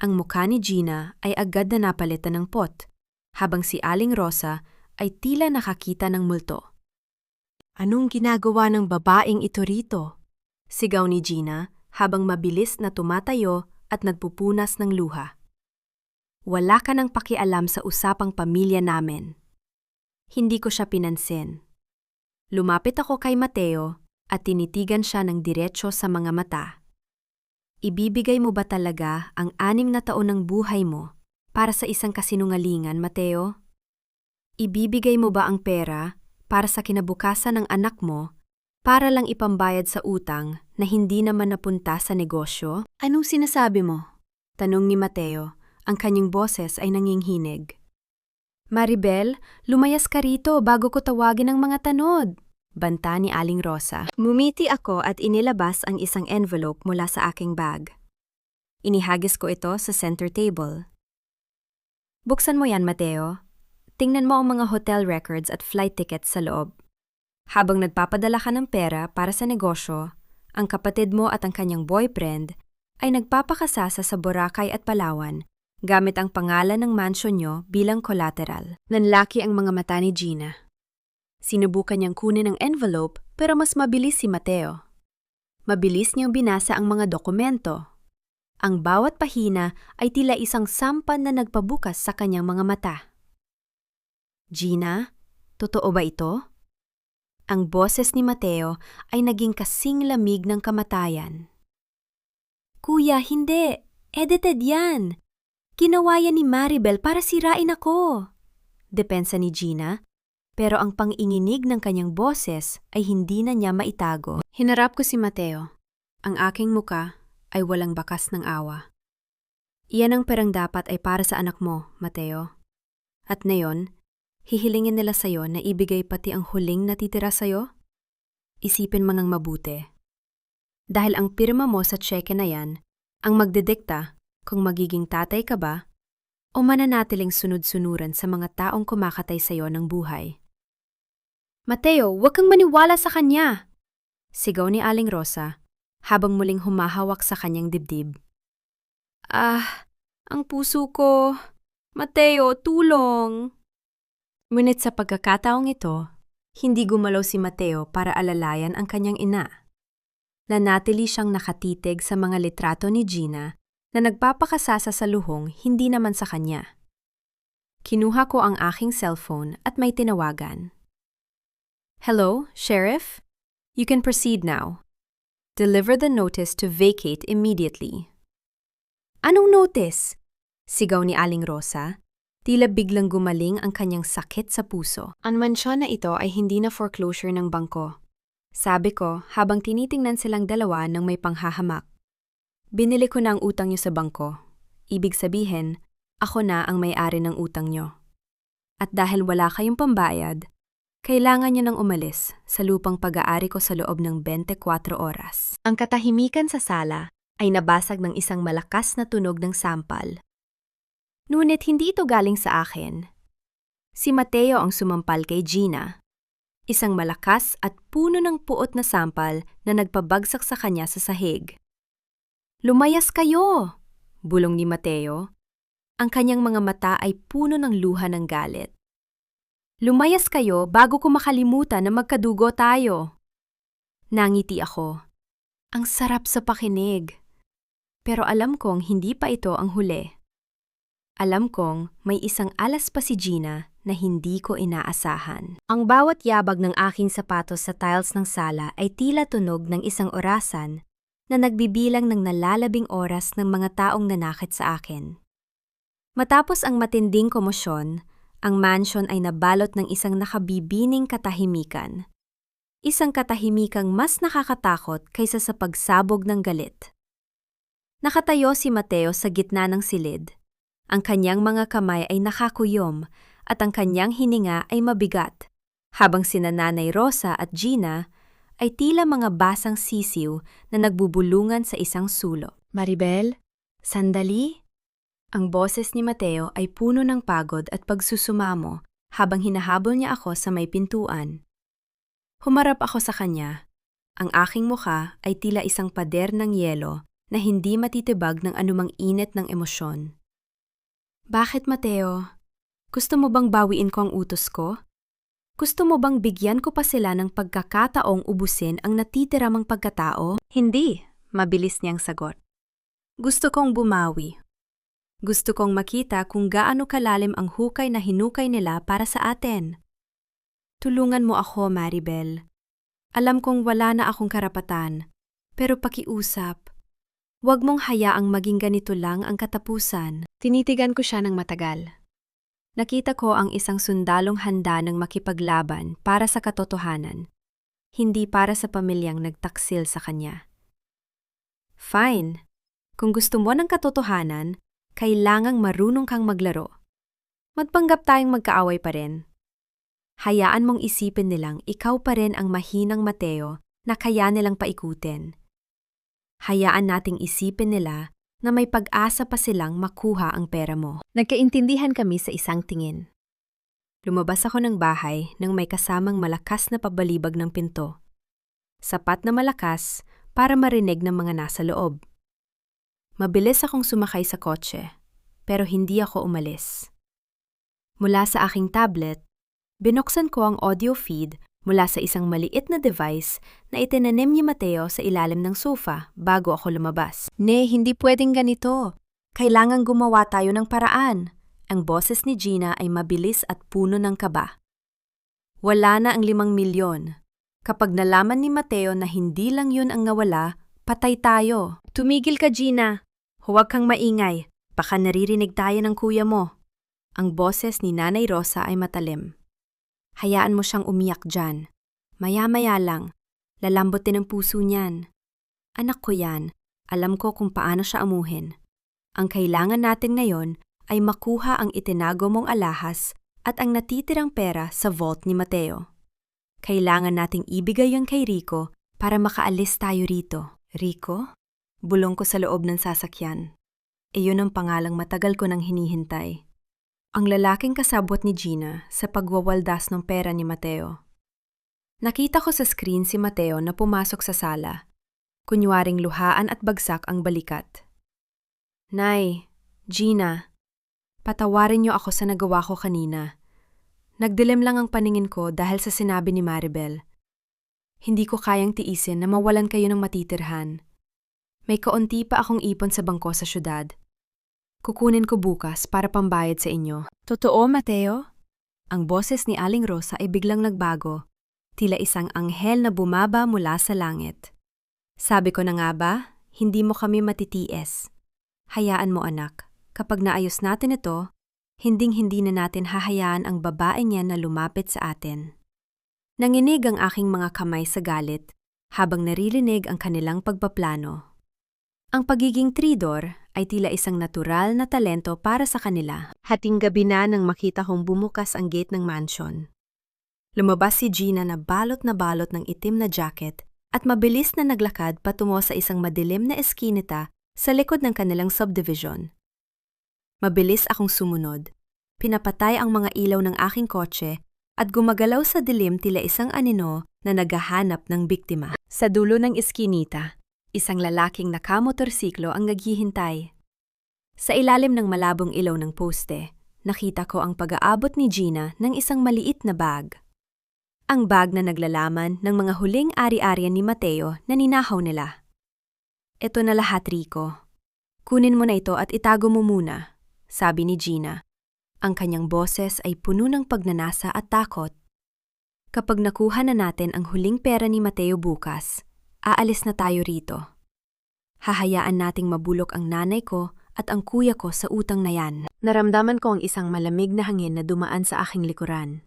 Ang mukha ni Gina ay agad na napalitan ng pot, habang si Aling Rosa ay tila nakakita ng multo. Anong ginagawa ng babaeng ito rito? Sigaw ni Gina habang mabilis na tumatayo at nagpupunas ng luha. Wala ka nang pakialam sa usapang pamilya namin. Hindi ko siya pinansin. Lumapit ako kay Mateo at tinitigan siya ng diretso sa mga mata. Ibibigay mo ba talaga ang 6 na taon ng buhay mo para sa isang kasinungalingan, Mateo? Ibibigay mo ba ang pera para sa kinabukasan ng anak mo para lang ipambayad sa utang na hindi naman napunta sa negosyo? Anong sinasabi mo? Tanong ni Mateo, ang kanyang boses ay nanginghinig. Maribel, lumayas ka rito bago ko tawagin ang mga tanod. Banta ni Aling Rosa. Mumiti ako at inilabas ang isang envelope mula sa aking bag. Inihagis ko ito sa center table. Buksan mo yan, Mateo. Tingnan mo ang mga hotel records at flight tickets sa loob. Habang nagpapadala ka ng pera para sa negosyo, ang kapatid mo at ang kanyang boyfriend ay nagpapakasasa sa Boracay at Palawan gamit ang pangalan ng mansion nyo bilang collateral. Nanlaki ang mga mata ni Gina. Sinubukan niyang kunin ang envelope pero mas mabilis si Mateo. Mabilis niyang binasa ang mga dokumento. Ang bawat pahina ay tila isang sampan na nagpabukas sa kanyang mga mata. Gina, totoo ba ito? Ang boses ni Mateo ay naging kasing lamig ng kamatayan. Kuya, hindi. Edited yan. Ginawa yan ni Maribel para sirain ako. Depensa ni Gina. Pero ang panginginig ng kanyang boses ay hindi na niya maitago. Hinarap ko si Mateo. Ang aking muka ay walang bakas ng awa. Iyan ang perang dapat ay para sa anak mo, Mateo. At ngayon, hihilingin nila sa'yo na ibigay pati ang huling natitira sa'yo? Isipin mo nang mabuti. Dahil ang pirma mo sa tseke na yan, ang magdedikta kung magiging tatay ka ba o mananatiling sunod-sunuran sa mga taong kumakatay sa'yo ng buhay. Mateo, huwag kang maniwala sa kanya! Sigaw ni Aling Rosa habang muling humahawak sa kanyang dibdib. Ang puso ko! Mateo, tulong! Ngunit sa pagkakataong ito, hindi gumalaw si Mateo para alalayan ang kanyang ina. Nanatili siyang nakatitig sa mga litrato ni Gina na nagpapakasasa sa luhong hindi naman sa kanya. Kinuha ko ang aking cellphone at may tinawagan. Hello, Sheriff? You can proceed now. Deliver the notice to vacate immediately. Anong notice? Sigaw ni Aling Rosa. Tila biglang gumaling ang kanyang sakit sa puso. Ang mansyon na ito ay hindi na foreclosure ng bangko. Sabi ko habang tinitingnan silang dalawa ng may panghahamak. Binili ko na ang utang niyo sa bangko. Ibig sabihin, ako na ang may-ari ng utang nyo. At dahil wala kayong pambayad, kailangan nyo nang umalis sa lupang pag-aari ko sa loob ng 24 oras. Ang katahimikan sa sala ay nabasag ng isang malakas na tunog ng sampal. Ngunit hindi ito galing sa akin. Si Mateo ang sumampal kay Gina. Isang malakas at puno ng puot na sampal na nagpabagsak sa kanya sa sahig. "Lumayas kayo!" bulong ni Mateo. Ang kanyang mga mata ay puno ng luha ng galit. "Lumayas kayo bago ko makalimutan na magkadugo tayo." Nangiti ako. Ang sarap sa pakinig. Pero alam kong hindi pa ito ang huli. Alam kong may isang alas pa si Gina na hindi ko inaasahan. Ang bawat yabag ng aking sapatos sa tiles ng sala ay tila tunog ng isang orasan na nagbibilang ng nalalabing oras ng mga taong nanakit sa akin. Matapos ang matinding komosyon, ang mansion ay nabalot ng isang nakabibining katahimikan. Isang katahimikang mas nakakatakot kaysa sa pagsabog ng galit. Nakatayo si Mateo sa gitna ng silid. Ang kanyang mga kamay ay nakakuyom at ang kanyang hininga ay mabigat, habang sina Nanay Rosa at Gina ay tila mga basang sisiw na nagbubulungan sa isang sulok. "Maribel, sandali?" Ang boses ni Mateo ay puno ng pagod at pagsusumamo habang hinahabol niya ako sa may pintuan. Humarap ako sa kanya. Ang aking mukha ay tila isang pader ng yelo na hindi matitibag ng anumang init ng emosyon. "Bakit, Mateo? Gusto mo bang bawiin ko ang utos ko? Gusto mo bang bigyan ko pa sila ng pagkakataong ubusin ang natitira mang pagkatao?" "Hindi," mabilis niyang sagot. "Gusto kong bumawi. Gusto kong makita kung gaano kalalim ang hukay na hinukay nila para sa atin. Tulungan mo ako, Maribel. Alam kong wala na akong karapatan, pero pakiusap. Huwag mong hayaang maging ganito lang ang katapusan." Tinitigan ko siya ng matagal. Nakita ko ang isang sundalong handa ng makipaglaban para sa katotohanan, hindi para sa pamilyang nagtaksil sa kanya. "Fine. Kung gusto mo ng katotohanan, kailangang marunong kang maglaro. Magpanggap tayong magkaaway pa rin. Hayaan mong isipin nilang ikaw pa rin ang mahinang Mateo na kaya nilang paikutin. Hayaan nating isipin nila na may pag-asa pa silang makuha ang pera mo." Nagkaintindihan kami sa isang tingin. Lumabas ako ng bahay nang may kasamang malakas na pabalibag ng pinto. Sapat na malakas para marinig ng mga nasa loob. Mabilis akong sumakay sa kotse, pero hindi ako umalis. Mula sa aking tablet, binuksan ko ang audio feed mula sa isang maliit na device na itinanim ni Mateo sa ilalim ng sofa bago ako lumabas. Hindi pwedeng ganito. Kailangang gumawa tayo ng paraan." Ang boses ni Gina ay mabilis at puno ng kaba. "Wala na ang 5 milyon. Kapag nalaman ni Mateo na hindi lang yun ang nawala, patay tayo." "Tumigil ka, Gina. Huwag kang maingay. Baka naririnig tayo ng kuya mo." Ang boses ni Nanay Rosa ay matalim. "Hayaan mo siyang umiyak dyan. Maya-maya lang. Lalambutin ang puso niyan. Anak ko yan. Alam ko kung paano siya amuhin. Ang kailangan natin ngayon ay makuha ang itinago mong alahas at ang natitirang pera sa vault ni Mateo. Kailangan nating ibigay yan kay Rico para makaalis tayo rito." "Rico?" Bulong ko sa loob ng sasakyan. Iyon ang pangalang matagal ko nang hinihintay. Ang lalaking kasabwat ni Gina sa pagwawaldas ng pera ni Mateo. Nakita ko sa screen si Mateo na pumasok sa sala. Kunwaring luhaan at bagsak ang balikat. "Nay, Gina, patawarin niyo ako sa nagawa ko kanina. Nagdilim lang ang paningin ko dahil sa sinabi ni Maribel. Hindi ko kayang tiisin na mawalan kayo ng matitirhan. May kaunti pa akong ipon sa bangko sa syudad. Kukunin ko bukas para pambayad sa inyo." "Totoo, Mateo?" Ang boses ni Aling Rosa ay biglang nagbago, tila isang anghel na bumaba mula sa langit. "Sabi ko na nga ba, hindi mo kami matitiis. Hayaan mo, anak. Kapag naayos natin ito, hinding-hindi na natin hahayaan ang babae niya na lumapit sa atin." Nanginig ang aking mga kamay sa galit habang naririnig ang kanilang pagpaplano. Ang pagiging tridor ay tila isang natural na talento para sa kanila. Hating gabi na nang makita kong bumukas ang gate ng mansion. Lumabas si Gina na balot ng itim na jacket at mabilis na naglakad patungo sa isang madilim na eskinita sa likod ng kanilang subdivision. Mabilis akong sumunod. Pinapatay ang mga ilaw ng aking kotse at gumagalaw sa dilim tila isang anino na naghahanap ng biktima. Sa dulo ng eskinita, isang lalaking nakamotorsiklo ang naghihintay. Sa ilalim ng malabong ilaw ng poste, nakita ko ang pag-aabot ni Gina ng isang maliit na bag. Ang bag na naglalaman ng mga huling ari-arian ni Mateo na ninahaw nila. Ito na lahat, Rico. Kunin mo na ito at itago mo muna, sabi ni Gina. Ang kanyang boses ay puno ng pagnanasa at takot. Kapag nakuha na natin ang huling pera ni Mateo bukas, aalis na tayo rito. Hahayaan nating mabulok ang nanay ko at ang kuya ko sa utang na yan. Naramdaman ko ang isang malamig na hangin na dumaan sa aking likuran.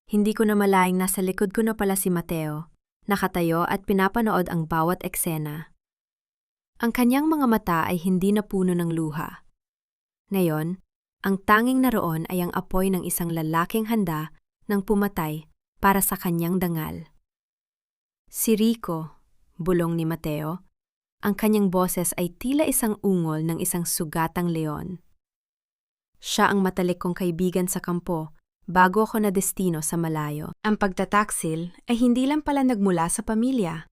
Hindi ko na malayang nasa likod ko na pala si Mateo, nakatayo at pinapanood ang bawat eksena. Ang kanyang mga mata ay hindi na puno ng luha. Ngayon, ang tanging naroon ay ang apoy ng isang lalaking handa nang pumatay para sa kanyang dangal. Si Rico, bulong ni Mateo. Ang kanyang boses ay tila isang ungol ng isang sugatang leon. Siya ang matalik kong kaibigan sa kampo bago ako na destino sa malayo. Ang pagtataksil ay hindi lang pala nagmula sa pamilya.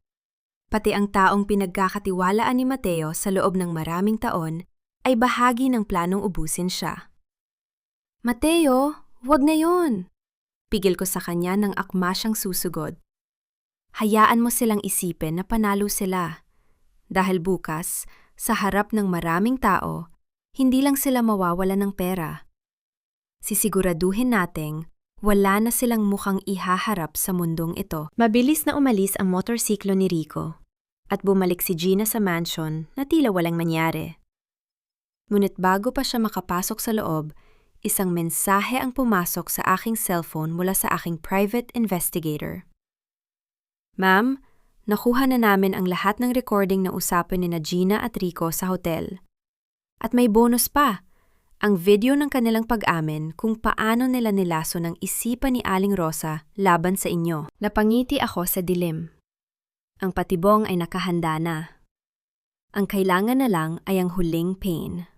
Pati ang taong pinagkakatiwalaan ni Mateo sa loob ng maraming taon ay bahagi ng planong ubusin siya. Mateo, wag na yun! Pigil ko sa kanya nang akma siyang susugod. Hayaan mo silang isipin na panalo sila. Dahil bukas, sa harap ng maraming tao, hindi lang sila mawawala ng pera. Sisiguraduhin nating wala na silang mukhang ihaharap sa mundong ito. Mabilis na umalis ang motorsiklo ni Rico at bumalik si Gina sa mansion na tila walang nangyari. Ngunit bago pa siya makapasok sa loob, isang mensahe ang pumasok sa aking cellphone mula sa aking private investigator. Ma'am, nakuha na namin ang lahat ng recording na usapan ni Gina at Rico sa hotel. At may bonus pa, ang video ng kanilang pag-amin kung paano nila nilaso ng isipan ni Aling Rosa laban sa inyo. Napangiti ako sa dilim. Ang patibong ay nakahanda na. Ang kailangan na lang ay ang huling pain.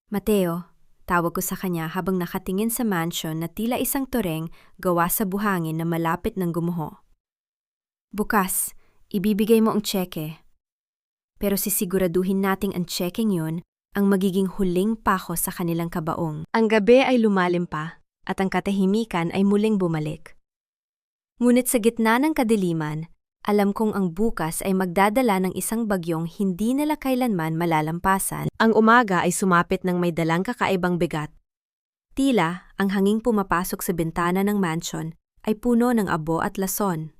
Mateo, tawag ko sa kanya habang nakatingin sa mansion na tila isang toreng gawa sa buhangin na malapit ng gumuho. Bukas, ibibigay mo ang tseke. Pero sisiguraduhin nating ang tsekeng yun ang magiging huling pako sa kanilang kabaong. Ang gabi ay lumalim pa at ang katahimikan ay muling bumalik. Ngunit sa gitna ng kadiliman, alam kong ang bukas ay magdadala ng isang bagyong hindi nila kailanman malalampasan. Ang umaga ay sumapit ng may dalang kakaibang bigat. Tila, ang hanging pumapasok sa bintana ng mansion ay puno ng abo at lason.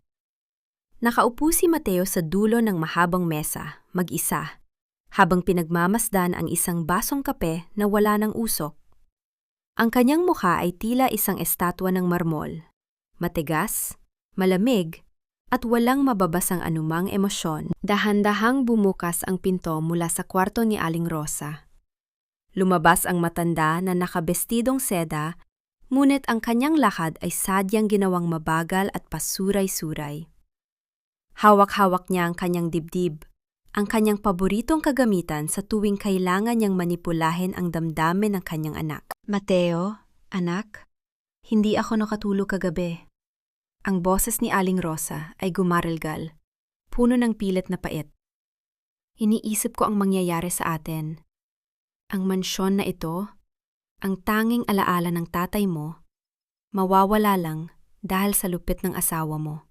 Nakaupo si Mateo sa dulo ng mahabang mesa, mag-isa, habang pinagmamasdan ang isang basong kape na wala ng usok. Ang kanyang mukha ay tila isang estatwa ng marmol, matigas, malamig, at walang mababasang anumang emosyon. Dahan-dahang bumukas ang pinto mula sa kwarto ni Aling Rosa. Lumabas ang matanda na nakabestidong seda, ngunit ang kanyang lakad ay sadyang ginawang mabagal at pasuray-suray. Hawak-hawak niya ang kanyang dibdib, ang kanyang paboritong kagamitan sa tuwing kailangan niyang manipulahin ang damdamin ng kanyang anak. Mateo, anak, hindi ako nakatulog kagabi. Ang boses ni Aling Rosa ay gumaralgal, puno ng pilit na pait. Iniisip ko ang mangyayari sa atin. Ang mansyon na ito, ang tanging alaala ng tatay mo, mawawala lang dahil sa lupit ng asawa mo.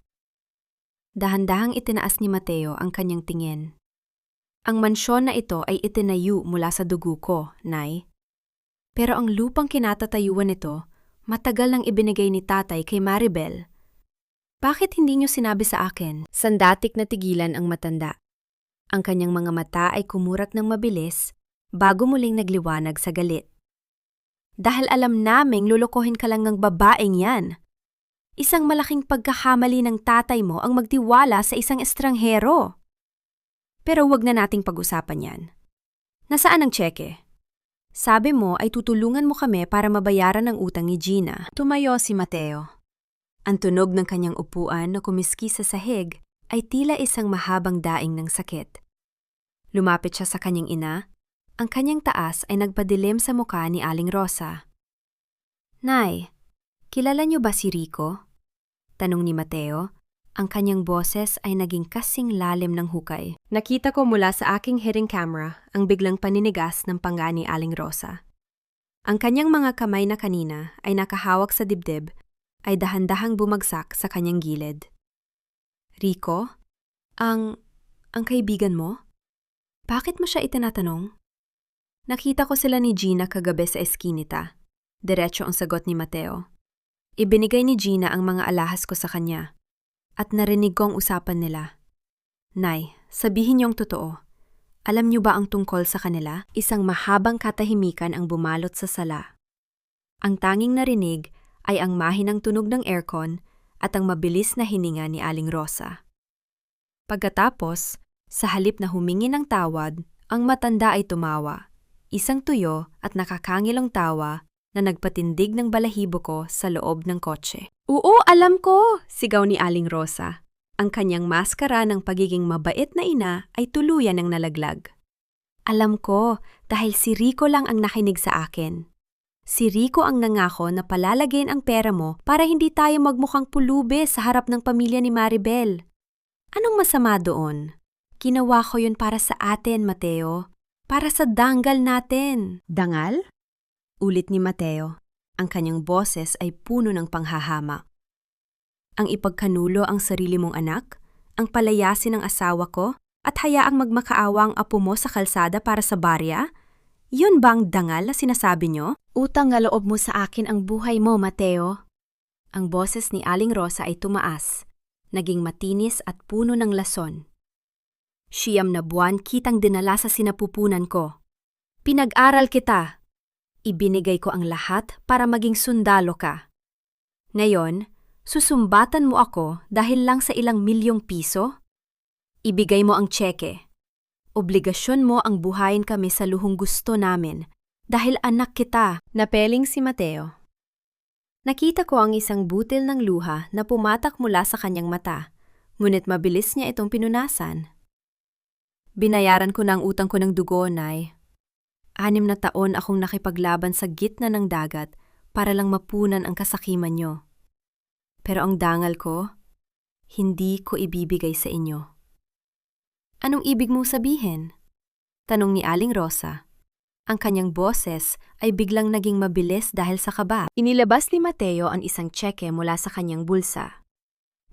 Dahan-dahang itinaas ni Mateo ang kanyang tingin. Ang mansyon na ito ay itinayo mula sa dugo ko, Nay. Pero ang lupang kinatatayuan nito, matagal nang ibinigay ni tatay kay Maribel. Bakit hindi niyo sinabi sa akin? Sandatik na tigilan ang matanda. Ang kanyang mga mata ay kumurak ng mabilis bago muling nagliwanag sa galit. Dahil alam naming lulukohin ka lang ng babaeng yan. Isang malaking pagkakamali ng tatay mo ang magtiwala sa isang estranghero. Pero wag na nating pag-usapan yan. Nasaan ang tseke? Sabi mo ay tutulungan mo kami para mabayaran ang utang ni Gina. Tumayo si Mateo. Ang tunog ng kanyang upuan na kumiski sa sahig ay tila isang mahabang daing ng sakit. Lumapit siya sa kanyang ina. Ang kanyang taas ay nagpadilim sa mukha ni Aling Rosa. Nay, kilala niyo ba si Rico? Tanong ni Mateo. Ang kanyang boses ay naging kasing lalim ng hukay. Nakita ko mula sa aking hidden camera ang biglang paninigas ng panga ni Aling Rosa. Ang kanyang mga kamay na kanina ay nakahawak sa dibdib ay dahan-dahang bumagsak sa kanyang gilid. Rico? Ang kaibigan mo? Bakit mo siya itinatanong? Nakita ko sila ni Gina kagabi sa eskinita. Diretso ang sagot ni Mateo. Ibinigay ni Gina ang mga alahas ko sa kanya. At narinig ko ang usapan nila. Nay, sabihin niyong totoo. Alam niyo ba ang tungkol sa kanila? Isang mahabang katahimikan ang bumalot sa sala. Ang tanging narinig ay ang mahinang tunog ng aircon at ang mabilis na hininga ni Aling Rosa. Pagkatapos, sa halip na humingi ng tawad, ang matanda ay tumawa. Isang tuyo at nakakangilong tawa na nagpatindig ng balahibo ko sa loob ng kotse. Oo, alam ko! Sigaw ni Aling Rosa. Ang kanyang maskara ng pagiging mabait na ina ay tuluyan ng nalaglag. Alam ko, dahil si Rico lang ang nakinig sa akin. Si Rico ang nangako na palalagyan ang pera mo para hindi tayo magmukhang pulubi sa harap ng pamilya ni Maribel. Anong masama doon? Ginawa ko yun para sa atin, Mateo. Para sa danggal natin. Dangal? Ulit ni Mateo. Ang kanyang boses ay puno ng panghahamak. Ang ipagkanulo ang sarili mong anak, ang palayasin ng asawa ko, at hayaang magmakaawa ang apo mo sa kalsada para sa barya? Yun ba ang dangal na sinasabi nyo? Utang nga loob mo sa akin ang buhay mo, Mateo. Ang boses ni Aling Rosa ay tumaas, naging matinis at puno ng lason. 9 na buwan kitang dinala sa sinapupunan ko. Pinag-aral kita. Ibinigay ko ang lahat para maging sundalo ka. Ngayon, susumbatan mo ako dahil lang sa ilang milyong piso? Ibigay mo ang tseke. Obligasyon mo ang buhayin kami sa luhong gusto namin dahil anak kita. Napeling si Mateo. Nakita ko ang isang butil ng luha na pumatak mula sa kanyang mata, ngunit mabilis niya itong pinunasan. Binayaran ko na ang utang ko ng dugo, Nay. 6 na taon akong nakipaglaban sa gitna ng dagat para lang mapunan ang kasakiman nyo. Pero ang dangal ko, hindi ko ibibigay sa inyo. Anong ibig mong sabihin? Tanong ni Aling Rosa. Ang kanyang boses ay biglang naging mabilis dahil sa kaba. Inilabas ni Mateo ang isang tseke mula sa kanyang bulsa.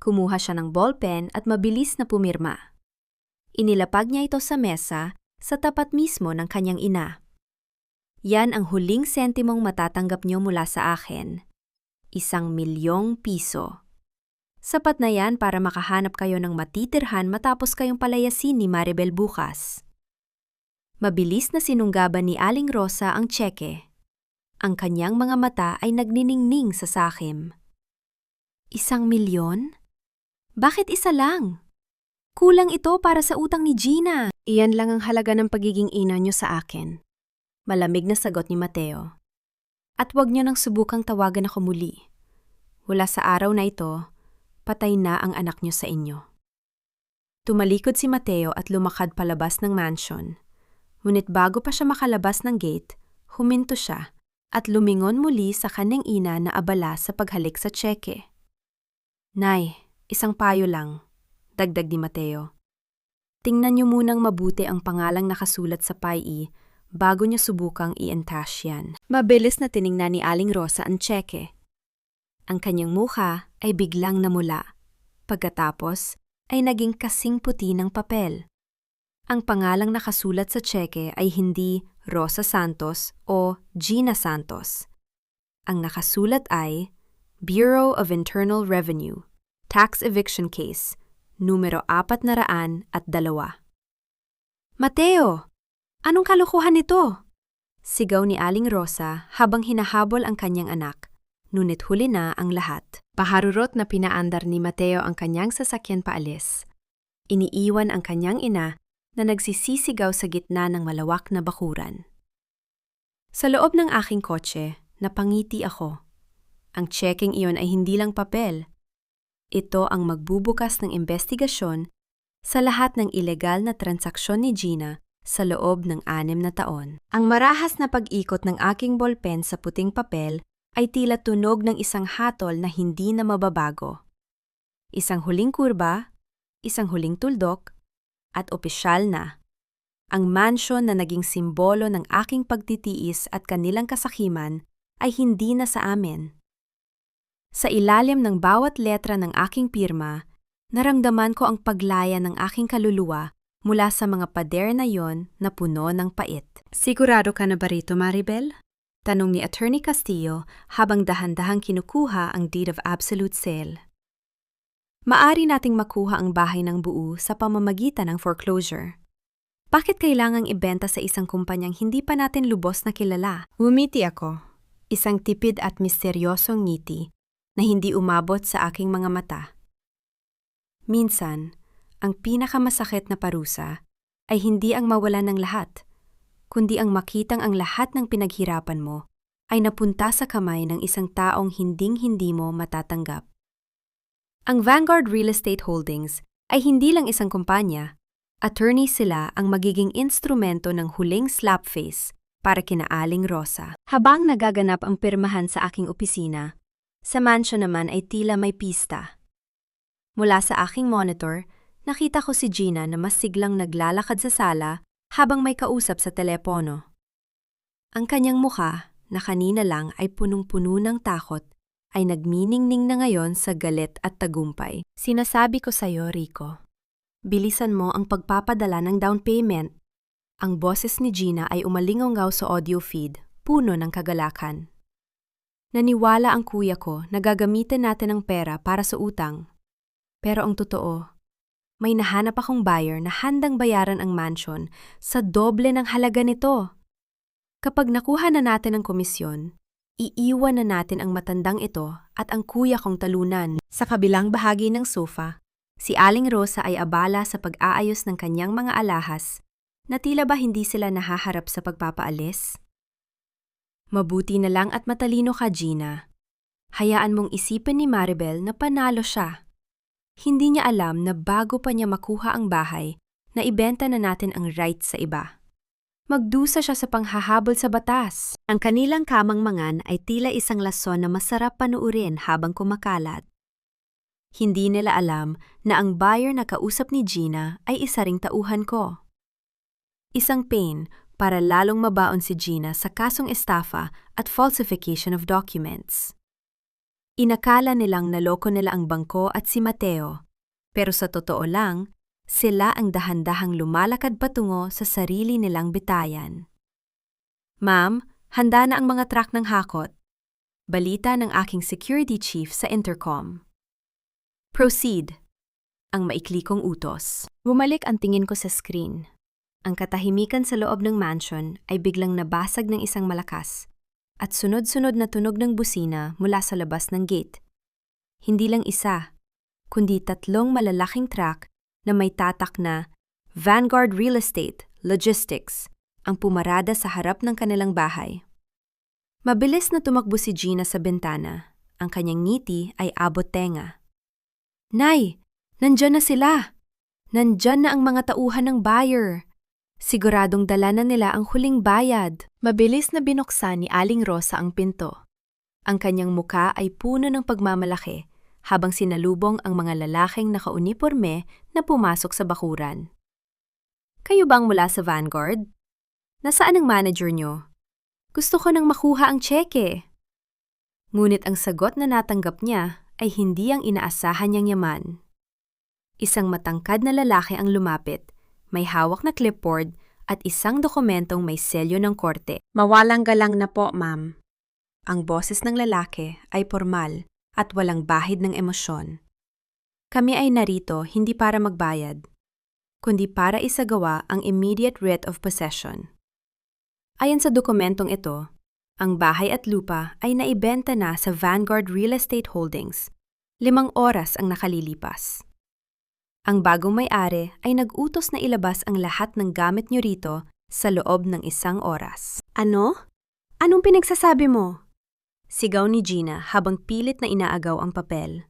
Kumuha siya ng ballpen at mabilis na pumirma. Inilapag niya ito sa mesa sa tapat mismo ng kanyang ina. Yan ang huling sentimong matatanggap niyo mula sa akin. 1,000,000 piso. Sapat na yan para makahanap kayo ng matitirhan matapos kayong palayasin ni Maribel bukas. Mabilis na sinunggaban ni Aling Rosa ang tseke. Ang kanyang mga mata ay nagniningning sa sakim. 1,000,000? Bakit isa lang? Kulang ito para sa utang ni Gina. Iyan lang ang halaga ng pagiging ina niyo sa akin. Malamig na sagot ni Mateo. At huwag niyo nang subukang tawagan ako muli. Wala sa araw na ito, patay na ang anak niyo sa inyo. Tumalikod si Mateo at lumakad palabas ng mansion. Ngunit bago pa siya makalabas ng gate, huminto siya at lumingon muli sa kanyang ina na abala sa paghalik sa tseke. Nay, isang payo lang, dagdag ni Mateo. Tingnan niyo munang mabuti ang pangalang nakasulat sa PAI bago niyo subukang i-encash yan. Mabilis na tiningnan ni Aling Rosa ang tseke. Ang kanyang mukha ay biglang namula. Pagkatapos ay naging kasing puti ng papel. Ang pangalang nakasulat sa tseke ay hindi Rosa Santos o Gina Santos. Ang nakasulat ay Bureau of Internal Revenue, Tax Eviction Case, numero 402. Mateo! Anong kalokohan ito? Sigaw ni Aling Rosa habang hinahabol ang kanyang anak, ngunit huli na ang lahat. Paharurot na pinaandar ni Mateo ang kanyang sasakyan paalis. Iniiwan ang kanyang ina na nagsisisigaw sa gitna ng malawak na bakuran. Sa loob ng aking kotse, napangiti ako. Ang checking iyon ay hindi lang papel. Ito ang magbubukas ng investigasyon sa lahat ng ilegal na transaksyon ni Gina sa loob ng 6 na taon. Ang marahas na pag-ikot ng aking ballpen sa puting papel ay tila tunog ng isang hatol na hindi na mababago. Isang huling kurba, isang huling tuldok, at opisyal na. Ang mansyon na naging simbolo ng aking pagtitiis at kanilang kasakiman ay hindi na sa amin. Sa ilalim ng bawat letra ng aking pirma, naramdaman ko ang paglaya ng aking kaluluwa mula sa mga pader na yon na puno ng pait. Sigurado ka na ba rito, Maribel? Tanong ni Attorney Castillo habang dahan-dahang kinukuha ang deed of absolute sale. Maari nating makuha ang bahay ng buo sa pamamagitan ng foreclosure. Bakit kailangang ibenta sa isang kumpanyang hindi pa natin lubos na kilala? Umiti ako, isang tipid at misteryosong ngiti na hindi umabot sa aking mga mata. Minsan, ang pinakamasakit na parusa ay hindi ang mawalan ng lahat, kundi ang makitang ang lahat ng pinaghirapan mo ay napunta sa kamay ng isang taong hinding-hindi mo matatanggap. Ang Vanguard Real Estate Holdings ay hindi lang isang kumpanya. Attorney sila ang magiging instrumento ng huling slapface para kina Aling Rosa. Habang nagaganap ang pirmahan sa aking opisina, sa mansyon naman ay tila may pista. Mula sa aking monitor, nakita ko si Gina na mas siglang naglalakad sa sala habang may kausap sa telepono. Ang kanyang mukha, na kanina lang ay punong-puno ng takot, ay nagminingning na ngayon sa galit at tagumpay. Sinasabi ko sa'yo, Rico, bilisan mo ang pagpapadala ng down payment. Ang boses ni Gina ay umalingaw sa audio feed, puno ng kagalakan. Naniwala ang kuya ko na gagamitin natin ang pera para sa utang. Pero ang totoo, may nahanap akong buyer na handang bayaran ang mansion sa doble ng halaga nito. Kapag nakuha na natin ang komisyon, iiwan na natin ang matandang ito at ang kuya kong talunan. Sa kabilang bahagi ng sofa, si Aling Rosa ay abala sa pag-aayos ng kanyang mga alahas na tila ba hindi sila nahaharap sa pagpapaalis. Mabuti na lang at matalino ka, Gina. Hayaan mong isipin ni Maribel na panalo siya. Hindi niya alam na bago pa niya makuha ang bahay, na ibenta na natin ang rights sa iba. Magdusa siya sa panghahabol sa batas. Ang kanilang kamangmangan ay tila isang lason na masarap panuurin habang kumakalat. Hindi nila alam na ang buyer na kausap ni Gina ay isa ring tauhan ko. Isang pain para lalong mabaon si Gina sa kasong estafa at falsification of documents. Inakala nilang naloko nila ang bangko at si Mateo, pero sa totoo lang, sila ang dahan-dahang lumalakad patungo sa sarili nilang bitayan. Ma'am, handa na ang mga truck ng hakot. Balita ng aking security chief sa intercom. Proceed. Ang maikli kong utos. Bumalik ang tingin ko sa screen. Ang katahimikan sa loob ng mansion ay biglang nabasag ng isang malakas at sunod-sunod na tunog ng busina mula sa labas ng gate. Hindi lang isa, kundi 3 malalaking truck na may tatak na Vanguard Real Estate, Logistics, ang pumarada sa harap ng kanilang bahay. Mabilis na tumakbo si Gina sa bintana. Ang kanyang ngiti ay abot tenga. Nay, nandyan na sila! Nandyan na ang mga tauhan ng buyer. Siguradong dala na nila ang huling bayad. Mabilis na binuksan ni Aling Rosa ang pinto. Ang kanyang muka ay puno ng pagmamalaki habang sinalubong ang mga lalaking nakauniporme na pumasok sa bakuran. Kayo bang mula sa Vanguard? Nasaan ang manager nyo? Gusto ko nang makuha ang tseke. Ngunit ang sagot na natanggap niya ay hindi ang inaasahan niyang yaman. Isang matangkad na lalaki ang lumapit, may hawak na clipboard at isang dokumentong may selyo ng korte. Mawalang galang na po, ma'am. Ang boses ng lalaki ay formal at walang bahid ng emosyon. Kami ay narito hindi para magbayad, kundi para isagawa ang immediate writ of possession. Ayon sa dokumentong ito, ang bahay at lupa ay naibenta na sa Vanguard Real Estate Holdings. 5 oras ang nakalilipas. Ang bagong may-ari ay nag-utos na ilabas ang lahat ng gamit nyo rito sa loob ng 1 oras. Ano? Anong pinagsasabi mo? Sigaw ni Gina habang pilit na inaagaw ang papel.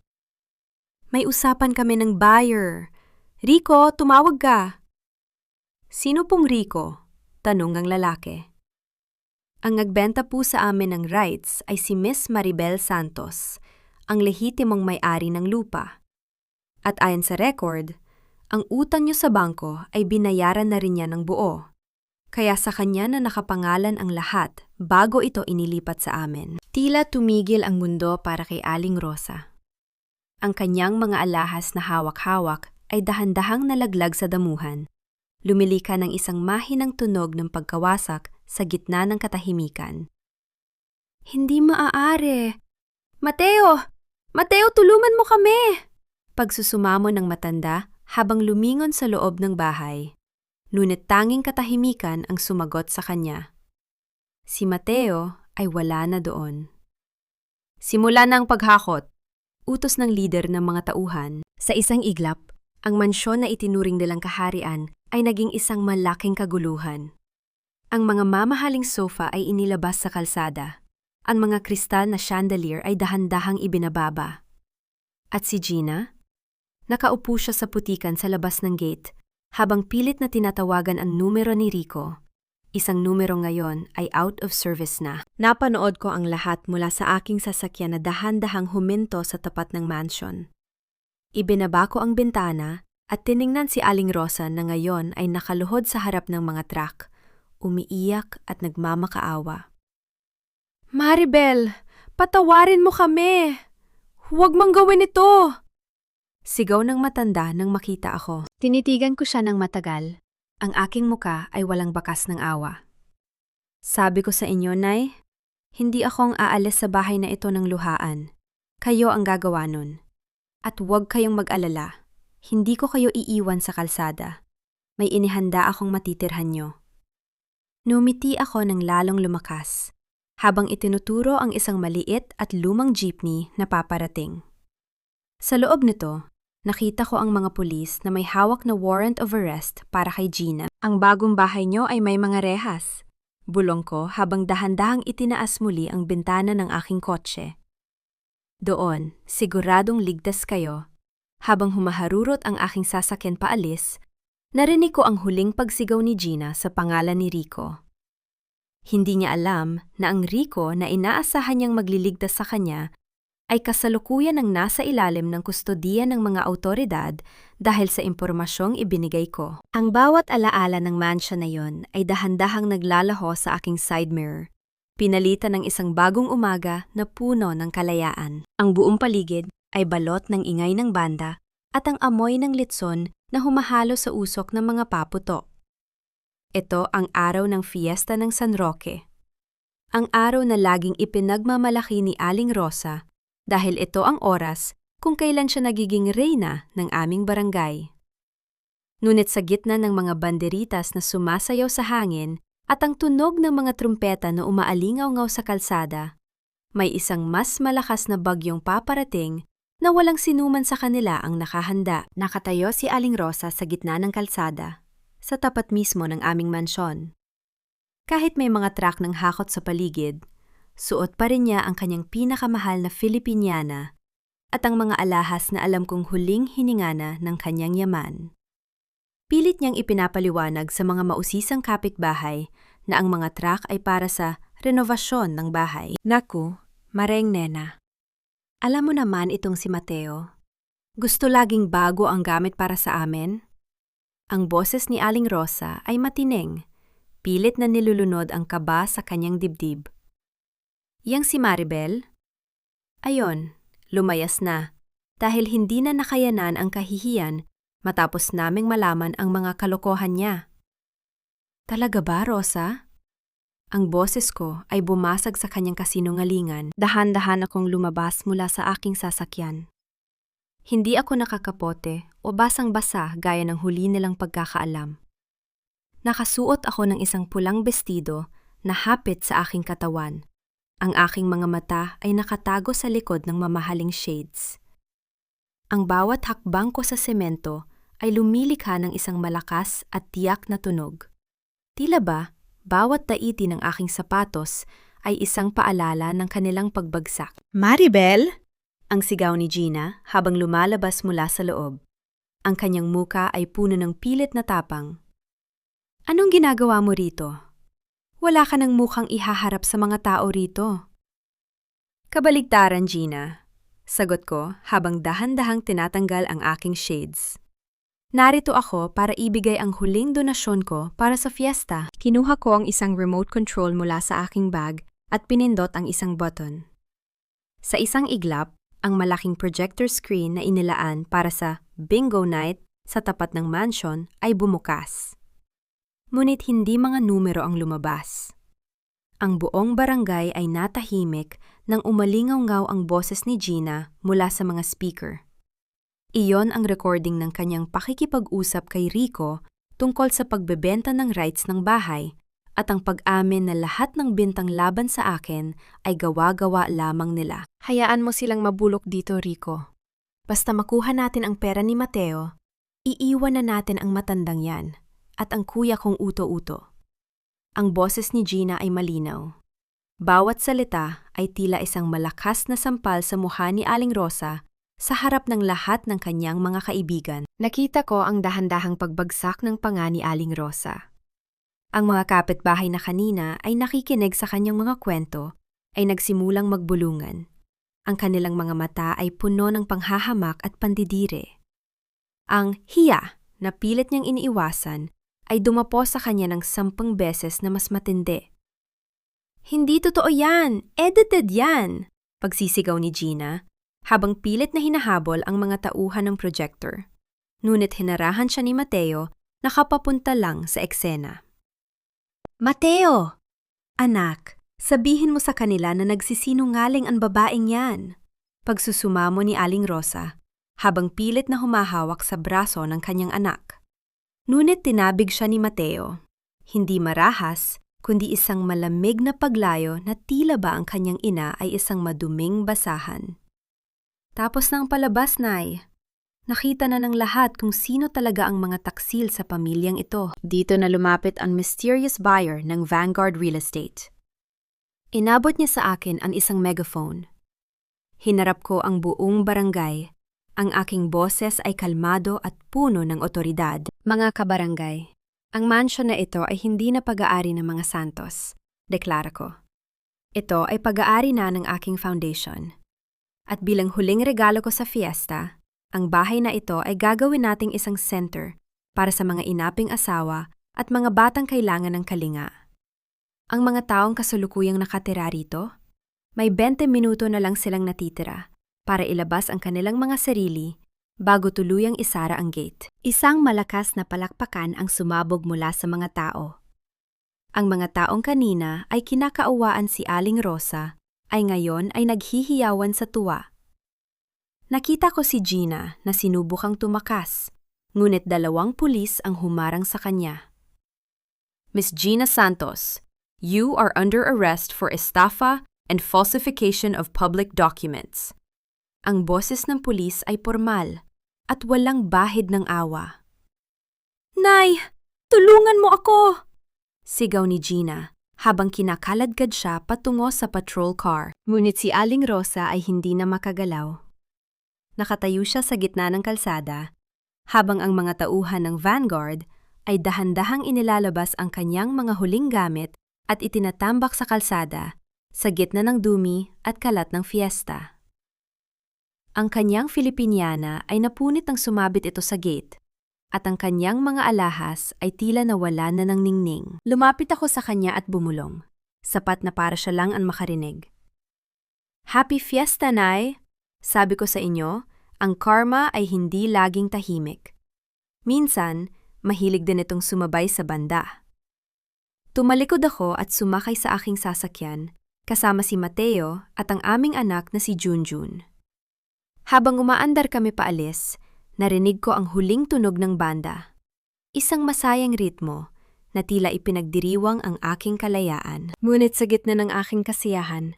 May usapan kami ng buyer. Rico, tumawag ka. Sino pong Rico? Tanong ang lalaki. Ang nagbenta po sa amin ng rights ay si Miss Maribel Santos, ang lehitimong may-ari ng lupa. At ayon sa record, ang utang niyo sa bangko ay binayaran na rin niya ng buo. Kaya sa kanya na nakapangalan ang lahat bago ito inilipat sa amin. Tila tumigil ang mundo para kay Aling Rosa. Ang kanyang mga alahas na hawak-hawak ay dahan-dahang nalaglag sa damuhan. Lumilika ng isang mahinang tunog ng pagkawasak sa gitna ng katahimikan. Hindi maaari. Mateo! Mateo, tulungan mo kami! Pagsusumamo ng matanda habang lumingon sa loob ng bahay. Ngunit tanging katahimikan ang sumagot sa kanya. Si Mateo ay wala na doon. Simula na ang paghakot. Utos ng lider ng mga tauhan. Sa isang iglap, ang mansyon na itinuring nilang kaharian ay naging isang malaking kaguluhan. Ang mga mamahaling sofa ay inilabas sa kalsada. Ang mga kristal na chandelier ay dahan-dahang ibinababa. At si Gina? Nakaupo siya sa putikan sa labas ng gate habang pilit na tinatawagan ang numero ni Rico. Isang numero ngayon ay out of service na. Napanood ko ang lahat mula sa aking sasakyan na dahan-dahang huminto sa tapat ng mansion. Ibinaba ko ang bintana at tiningnan si Aling Rosa na ngayon ay nakaluhod sa harap ng mga truck, umiiyak at nagmamakaawa. Maribel, patawarin mo kami! Huwag mang gawin ito! Sigaw ng matanda nang makita ako. Tinitigan ko siya ng matagal. Ang aking muka ay walang bakas ng awa. Sabi ko sa inyo, Nay, hindi akong aalis sa bahay na ito ng luhaan. Kayo ang gagawa nun. At huwag kayong mag-alala. Hindi ko kayo iiwan sa kalsada. May inihanda akong matitirhan nyo. Numiti ako ng lalong lumakas, habang itinuturo ang isang maliit at lumang jeepney na paparating. Sa loob nito, nakita ko ang mga pulis na may hawak na warrant of arrest para kay Gina. Ang bagong bahay nyo ay may mga rehas. Bulong ko habang dahan-dahang itinaas muli ang bintana ng aking kotse. Doon, siguradong ligtas kayo. Habang humaharurot ang aking sasakyan paalis, narinig ko ang huling pagsigaw ni Gina sa pangalan ni Rico. Hindi niya alam na ang Rico na inaasahan niyang magliligtas sa kanya ay kasalukuyan ang nasa ilalim ng kustodiya ng mga awtoridad dahil sa impormasyong ibinigay ko. Ang bawat alaala ng mansion na yon ay dahan-dahang naglalaho sa aking side mirror, pinalitan ng isang bagong umaga na puno ng kalayaan. Ang buong paligid ay balot ng ingay ng banda at ang amoy ng litson na humahalo sa usok ng mga paputok. Ito ang araw ng fiesta ng San Roque. Ang araw na laging ipinagmamalaki ni Aling Rosa dahil ito ang oras kung kailan siya nagiging reyna ng aming barangay. Ngunit sa gitna ng mga banderitas na sumasayaw sa hangin at ang tunog ng mga trumpeta na umaalingaw-ngaw sa kalsada, may isang mas malakas na bagyong paparating na walang sinuman sa kanila ang nakahanda. Nakatayo si Aling Rosa sa gitna ng kalsada, sa tapat mismo ng aming mansyon. Kahit may mga truck ng hakot sa paligid, suot pa rin niya ang kanyang pinakamahal na Filipiniana at ang mga alahas na alam kong huling hininga na ng kanyang yaman. Pilit niyang ipinapaliwanag sa mga mausisang kapitbahay na ang mga truck ay para sa renovasyon ng bahay. Naku, Mareng Nena. Alam mo naman itong si Mateo. Gusto laging bago ang gamit para sa amin? Ang boses ni Aling Rosa ay matining. Pilit na nilulunod ang kaba sa kanyang dibdib. Yang si Maribel? Ayon, lumayas na dahil hindi na nakayanan ang kahihiyan matapos naming malaman ang mga kalokohan niya. Talaga ba, Rosa? Ang boses ko ay bumasag sa kanyang kasinungalingan. Dahan-dahan akong lumabas mula sa aking sasakyan. Hindi ako nakakapote o basang-basa gaya ng huli nilang pagkakaalam. Nakasuot ako ng isang pulang bestido na hapit sa aking katawan. Ang aking mga mata ay nakatago sa likod ng mamahaling shades. Ang bawat hakbang ko sa semento ay lumilikha ng isang malakas at tiyak na tunog. Tila ba, bawat taiti ng aking sapatos ay isang paalala ng kanilang pagbagsak. Maribel? Ang sigaw ni Gina habang lumalabas mula sa loob. Ang kanyang muka ay puno ng pilit na tapang. Anong ginagawa mo rito? Wala ka ng mukhang ihaharap sa mga tao rito. Kabaligtaran, Gina. Sagot ko habang dahan-dahang tinatanggal ang aking shades. Narito ako para ibigay ang huling donasyon ko para sa fiesta. Kinuha ko ang isang remote control mula sa aking bag at pinindot ang isang button. Sa isang iglap, ang malaking projector screen na inilaan para sa bingo night sa tapat ng mansion ay bumukas. Ngunit hindi mga numero ang lumabas. Ang buong barangay ay natahimik nang umalingaw-ngaw ang boses ni Gina mula sa mga speaker. Iyon ang recording ng kanyang pakikipag-usap kay Rico tungkol sa pagbebenta ng rights ng bahay at ang pag-amin na lahat ng bintang laban sa akin ay gawa-gawa lamang nila. Hayaan mo silang mabulok dito, Rico. Basta makuha natin ang pera ni Mateo, iiwan na natin ang matandang yan at ang kuya kong uto-uto. Ang boses ni Gina ay malinaw. Bawat salita ay tila isang malakas na sampal sa mukha ni Aling Rosa sa harap ng lahat ng kanyang mga kaibigan. Nakita ko ang dahan-dahang pagbagsak ng panga ni Aling Rosa. Ang mga kapitbahay na kanina ay nakikinig sa kanyang mga kwento ay nagsimulang magbulungan. Ang kanilang mga mata ay puno ng panghahamak at pandidire. Ang hiya na pilit niyang iniiwasan ay dumapo sa kanya ng 10 beses na mas matindi. Hindi totoo yan! Edited yan! Pagsisigaw ni Gina habang pilit na hinahabol ang mga tauhan ng projector. Ngunit hinarahan siya ni Mateo na kapapunta lang sa eksena. Mateo! Anak, sabihin mo sa kanila na nagsisinungaling ang babaeng yan. Pagsusumamo ni Aling Rosa habang pilit na humahawak sa braso ng kanyang anak. Ngunit tinabig siya ni Mateo. Hindi marahas, kundi isang malamig na paglayo na tila ba ang kanyang ina ay isang maduming basahan. Tapos ng palabas, Nay. Nakita na ng lahat kung sino talaga ang mga taksil sa pamilyang ito. Dito na lumapit ang mysterious buyer ng Vanguard Real Estate. Inabot niya sa akin ang isang megaphone. Hinarap ko ang buong barangay. Ang aking boses ay kalmado at puno ng otoridad. Mga kabarangay, ang mansion na ito ay hindi na pag-aari ng mga Santos, deklara ko. Ito ay pag-aari na ng aking foundation. At bilang huling regalo ko sa fiesta, ang bahay na ito ay gagawin nating isang center para sa mga inaping asawa at mga batang kailangan ng kalinga. Ang mga taong kasulukuyang nakatira rito, may 20 minuto na lang silang natitira para ilabas ang kanilang mga sarili bago tuluyang isara ang gate. Isang malakas na palakpakan ang sumabog mula sa mga tao. Ang mga taong kanina ay kinakaawaan si Aling Rosa ay ngayon ay naghihiyawan sa tuwa. Nakita ko si Gina na sinubukang tumakas, ngunit 2 pulis ang humarang sa kanya. Miss Gina Santos, you are under arrest for estafa and falsification of public documents. Ang boses ng pulis ay pormal at walang bahid ng awa. Nay, tulungan mo ako! Sigaw ni Gina habang kinakaladkad siya patungo sa patrol car. Ngunit si Aling Rosa ay hindi na makagalaw. Nakatayo siya sa gitna ng kalsada habang ang mga tauhan ng Vanguard ay dahan-dahang inilalabas ang kanyang mga huling gamit at itinatambak sa kalsada sa gitna ng dumi at kalat ng fiesta. Ang kanyang Filipiniana ay napunit ng sumabit ito sa gate at ang kanyang mga alahas ay tila nawala na ng ningning. Lumapit ako sa kanya at bumulong, sapat na para siya lang ang makarinig. Happy Fiesta, Nay! Sabi ko sa inyo, ang karma ay hindi laging tahimik. Minsan, mahilig din itong sumabay sa banda. Tumalikod ako at sumakay sa aking sasakyan, kasama si Mateo at ang aming anak na si Junjun. Habang umaandar kami paalis, narinig ko ang huling tunog ng banda. Isang masayang ritmo na tila ipinagdiriwang ang aking kalayaan. Ngunit sa gitna ng aking kasiyahan,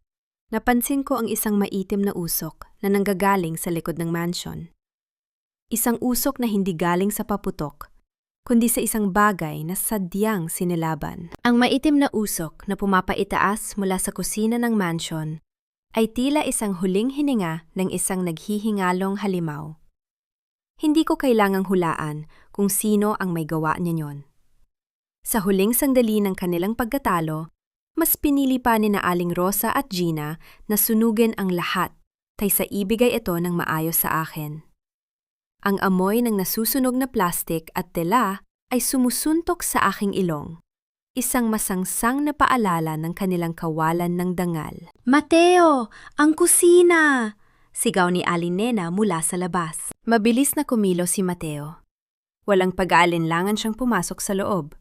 napansin ko ang isang maitim na usok na nanggagaling sa likod ng mansion. Isang usok na hindi galing sa paputok, kundi sa isang bagay na sadyang sinilaban. Ang maitim na usok na pumapaitaas mula sa kusina ng mansion ay tila isang huling hininga ng isang naghihingalong halimaw. Hindi ko kailangang hulaan kung sino ang may gawa niyon. Sa huling sandali ng kanilang pagkatalo, mas pinili pa ni na Aling Rosa at Gina na sunugin ang lahat kaysa ibigay ito ng maayos sa akin. Ang amoy ng nasusunog na plastik at tela ay sumusuntok sa aking ilong. Isang masangsang na paalala ng kanilang kawalan ng dangal. "Mateo! Ang kusina!" Sigaw ni Aling Nena mula sa labas. Mabilis na kumilos si Mateo. Walang pag-aalinlangan siyang pumasok sa loob.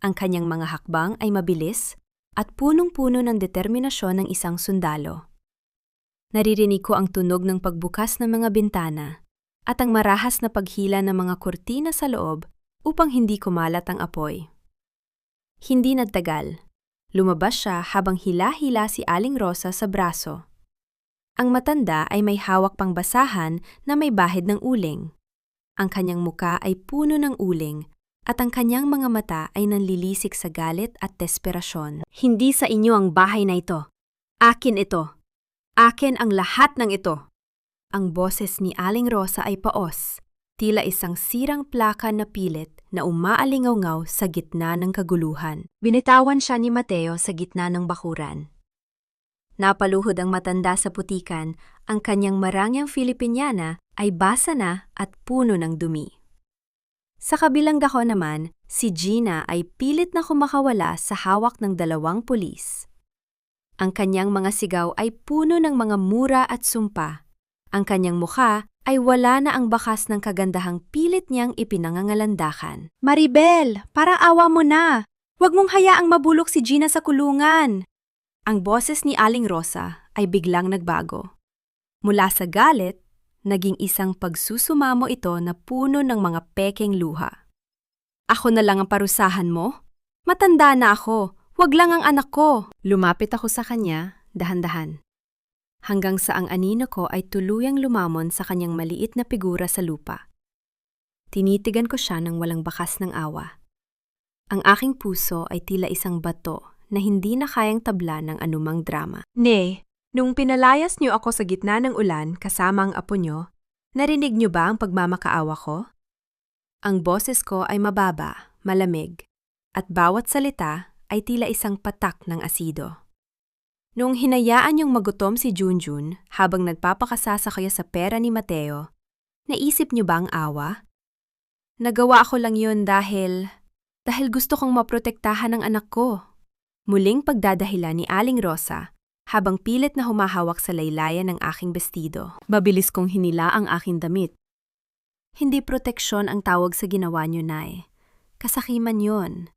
Ang kanyang mga hakbang ay mabilis at punong-puno ng determinasyon ng isang sundalo. Naririnig ko ang tunog ng pagbukas ng mga bintana at ang marahas na paghila ng mga kurtina sa loob upang hindi kumalat ang apoy. Hindi nagtagal. Lumabas siya habang hila-hila si Aling Rosa sa braso. Ang matanda ay may hawak pang basahan na may bahid ng uling. Ang kanyang muka ay puno ng uling at ang kanyang mga mata ay nanlilisik sa galit at desperasyon. "Hindi sa inyo ang bahay na ito. Akin ito. Akin ang lahat ng ito." Ang boses ni Aling Rosa ay paos, tila isang sirang plaka na pilit na umaalingaw-ngaw sa gitna ng kaguluhan. Binitawan siya ni Mateo sa gitna ng bakuran. Napaluhod ang matanda sa putikan, ang kanyang marangyang Filipiniana ay basa na at puno ng dumi. Sa kabilang dako naman, si Gina ay pilit na kumakawala sa hawak ng 2 pulis. Ang kanyang mga sigaw ay puno ng mga mura at sumpa. Ang kanyang mukha ay wala na ang bakas ng kagandahang pilit niyang ipinangangalandakan. "Maribel, parang awa mo na! Huwag mong hayaang mabulok si Gina sa kulungan!" Ang boses ni Aling Rosa ay biglang nagbago. Mula sa galit, naging isang pagsusumamo ito na puno ng mga pekeng luha. "Ako na lang ang parusahan mo? Matanda na ako, wag lang ang anak ko." Lumapit ako sa kanya, dahan-dahan. Hanggang sa ang anino ko ay tuluyang lumamon sa kanyang maliit na figura sa lupa. Tinitigan ko siya ng walang bakas ng awa. Ang aking puso ay tila isang bato na hindi na kayang tabla ng anumang drama. "Ne, nung pinalayas niyo ako sa gitna ng ulan kasama ang apo niyo, narinig niyo ba ang pagmamakaawa ko?" Ang boses ko ay mababa, malamig, at bawat salita ay tila isang patak ng asido. Noong hinayaan niyong magutom si Junjun habang nagpapakasasa kayo sa pera ni Mateo, naisip niyo ba ang awa? "Nagawa ko lang yun dahil gusto kong maprotektahan ang anak ko." Muling pagdadahilan ni Aling Rosa habang pilit na humahawak sa laylayan ng aking bestido. Mabilis kong hinila ang aking damit. "Hindi proteksyon ang tawag sa ginawa niyo, Nay. Kasakiman yon.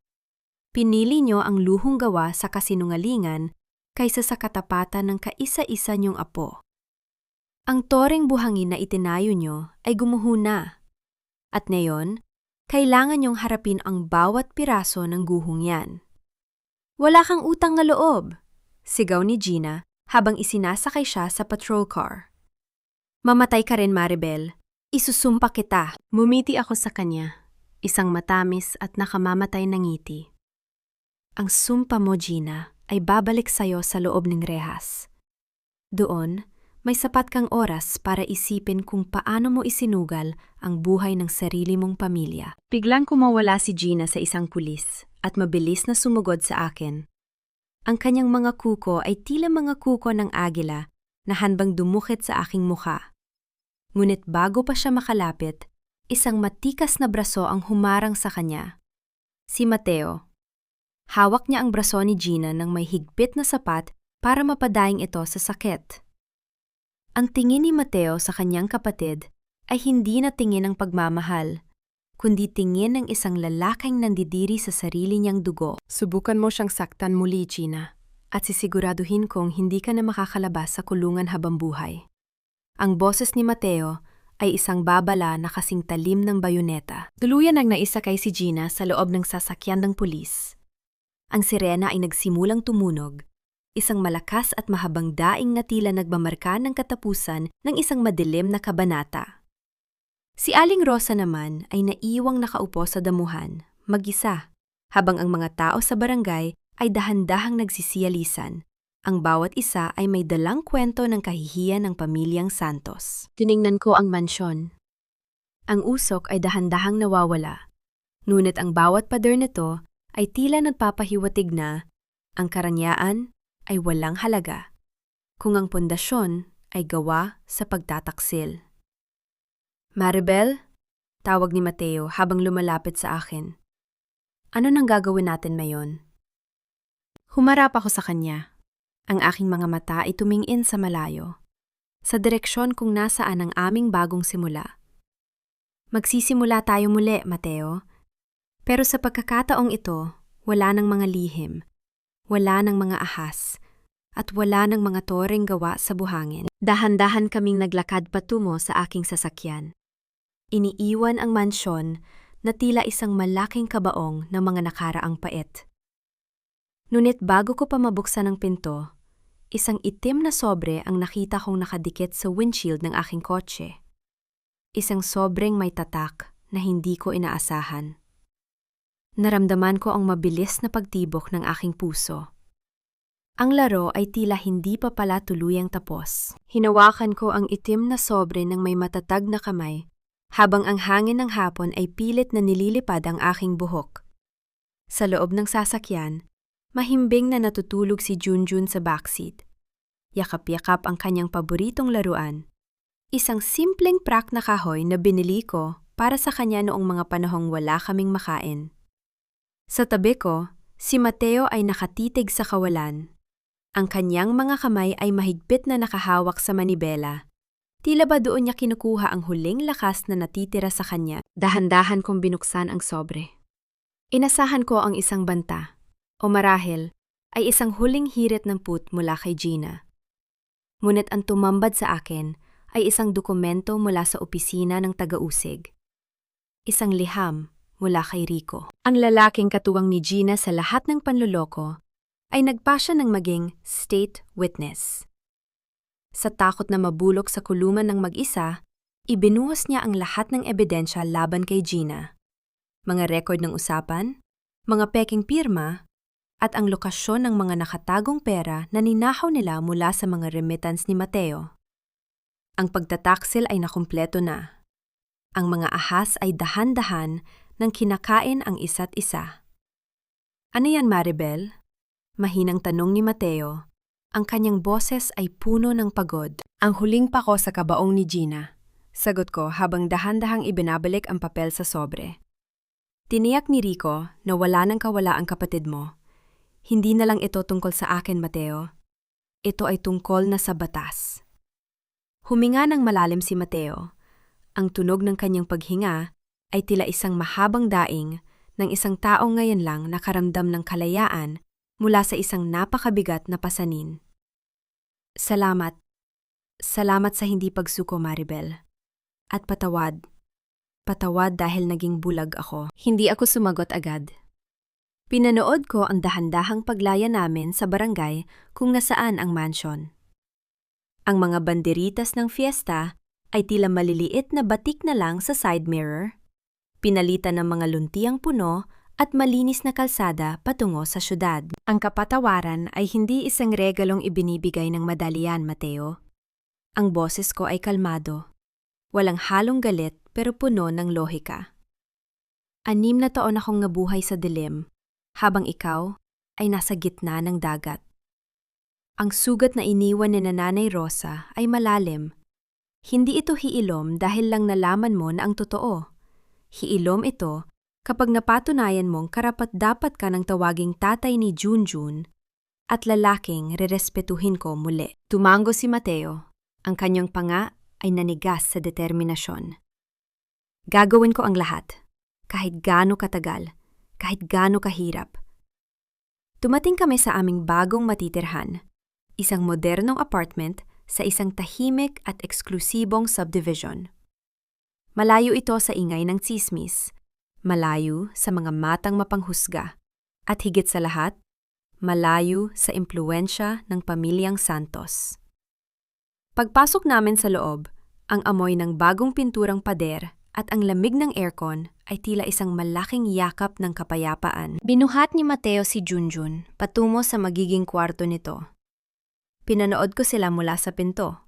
Pinili niyo ang luhong gawa sa kasinungalingan kaysa sa katapatan ng kaisa-isa niyong apo. Ang toring buhangin na itinayo niyo ay gumuho na. At ngayon, kailangan niyong harapin ang bawat piraso ng guhong yan." "Wala kang utang na loob," sigaw ni Gina habang isinasakay siya sa patrol car. "Mamatay ka rin, Maribel. Isusumpa kita." Mumiti ako sa kanya, isang matamis at nakamamatay na ngiti. "Ang sumpa mo, Gina, ay babalik sa'yo sa loob ng rehas. Doon, may sapat kang oras para isipin kung paano mo isinugal ang buhay ng sarili mong pamilya." Biglang kumawala si Gina sa isang pulis at mabilis na sumugod sa akin. Ang kanyang mga kuko ay tila mga kuko ng agila na handang dumukit sa aking mukha. Ngunit bago pa siya makalapit, isang matikas na braso ang humarang sa kanya. Si Mateo. Hawak niya ang braso ni Gina ng may higpit na sapat para mapadaing ito sa sakit. Ang tingin ni Mateo sa kanyang kapatid ay hindi na tingin ng pagmamahal, kundi tingin ng isang lalaking nandidiri sa sarili niyang dugo. "Subukan mo siyang saktan muli, Gina, at sisiguraduhin kong hindi ka na makakalabas sa kulungan habang buhay." Ang boses ni Mateo ay isang babala na kasing talim ng bayoneta. Tuluyan ang naisakay si Gina sa loob ng sasakyan ng pulis. Ang sirena ay nagsimulang tumunog, isang malakas at mahabang daing na tila nagmamarka ng katapusan ng isang madilim na kabanata. Si Aling Rosa naman ay naiwang nakaupo sa damuhan, mag-isa, habang ang mga tao sa barangay ay dahan-dahang nagsisiyalisan. Ang bawat isa ay may dalang kwento ng kahihiyan ng pamilyang Santos. Tiningnan ko ang mansyon. Ang usok ay dahan-dahang nawawala. Ngunit ang bawat pader nito ay tila nagpapahiwatig na ang karanyaan ay walang halaga kung ang pundasyon ay gawa sa pagtataksil. Maribel, tawag ni Mateo habang lumalapit sa akin. Ano nang gagawin natin ngayon? Humarap ako sa kanya. Ang aking mga mata ay tumingin sa malayo, sa direksyon kung nasaan ang aming bagong simula. Magsisimula tayo muli, Mateo. Pero sa pagkakataong ito, wala ng mga lihim, wala ng mga ahas, at wala ng mga toreng gawa sa buhangin. Dahan-dahan kaming naglakad patungo sa aking sasakyan. Iniiwan ang mansyon na tila isang malaking kabaong ng mga nakaraang pait. Ngunit bago ko pa mabuksan ang pinto, isang itim na sobre ang nakita kong nakadikit sa windshield ng aking kotse. Isang sobreng may tatak na hindi ko inaasahan. Naramdaman ko ang mabilis na pagtibok ng aking puso. Ang laro ay tila hindi pa pala tuluyang tapos. Hinawakan ko ang itim na sobre ng may matatag na kamay, habang ang hangin ng hapon ay pilit na nililipad ang aking buhok. Sa loob ng sasakyan, mahimbing na natutulog si Junjun sa backseat. Yakap-yakap ang kanyang paboritong laruan. Isang simpleng prak na kahoy na binili ko para sa kanya noong mga panahong wala kaming makain. Sa tabi ko, si Mateo ay nakatitig sa kawalan. Ang kanyang mga kamay ay mahigpit na nakahawak sa manibela. Tila ba doon niya kinukuha ang huling lakas na natitira sa kanya. Dahan-dahan kong binuksan ang sobre. Inasahan ko ang isang banta, o marahil ay isang huling hirit ng put mula kay Gina. Ngunit ang tumambad sa akin ay isang dokumento mula sa opisina ng taga-usig. Isang liham mula kay Rico. Ang lalaking katuwang ni Gina sa lahat ng panluloko ay nagpasya ng maging state witness. Sa takot na mabulok sa kulungan ng mag-isa, ibinuhos niya ang lahat ng ebidensya laban kay Gina. Mga rekord ng usapan, mga peking pirma, at ang lokasyon ng mga nakatagong pera na ninakaw nila mula sa mga remittance ni Mateo. Ang pagtataksil ay nakumpleto na. Ang mga ahas ay dahan-dahan nang kinakain ang isa't isa. Ano yan, Maribel? Mahinang tanong ni Mateo. Ang kanyang boses ay puno ng pagod. Ang huling pako sa kabaong ni Gina. Sagot ko habang dahan-dahang ibinabalik ang papel sa sobre. Tiniyak ni Rico na wala nang kawala ang kapatid mo. Hindi na lang ito tungkol sa akin, Mateo. Ito ay tungkol na sa batas. Huminga ng malalim si Mateo. Ang tunog ng kanyang paghinga ay tila isang mahabang daing ng isang taong ngayon lang nakaramdam ng kalayaan mula sa isang napakabigat na pasanin. Salamat. Salamat sa hindi pagsuko, Maribel. At patawad. Patawad dahil naging bulag ako. Hindi ako sumagot agad. Pinanood ko ang dahan-dahang paglaya namin sa barangay kung nasaan ang mansyon. Ang mga banderitas ng fiesta ay tila maliliit na batik na lang sa side mirror, pinalitan ng mga luntiang puno at malinis na kalsada patungo sa syudad. Ang kapatawaran ay hindi isang regalong ibinibigay ng madalian, Mateo. Ang boses ko ay kalmado. Walang halong galit pero puno ng lohika. 6 na taon akong nabuhay sa dilim, habang ikaw ay nasa gitna ng dagat. Ang sugat na iniwan ni Nanay Rosa ay malalim. Hindi ito hiilom dahil lang nalaman mo na ang totoo. Hiilom ito kapag napatunayan mong karapat-dapat ka ng tawaging tatay ni Junjun at lalaking rerespetuhin ko muli. Tumango si Mateo. Ang kanyang panga ay nanigas sa determinasyon. Gagawin ko ang lahat, kahit gaano katagal, kahit gaano kahirap. Tumating kami sa aming bagong matitirhan, isang modernong apartment sa isang tahimik at eksklusibong subdivision. Malayo ito sa ingay ng tsismis, malayo sa mga matang mapanghusga, at higit sa lahat, malayo sa impluwensya ng pamilyang Santos. Pagpasok namin sa loob, ang amoy ng bagong pinturang pader at ang lamig ng aircon ay tila isang malaking yakap ng kapayapaan. Binuhat ni Mateo si Junjun patungo sa magiging kwarto nito. Pinanood ko sila mula sa pinto.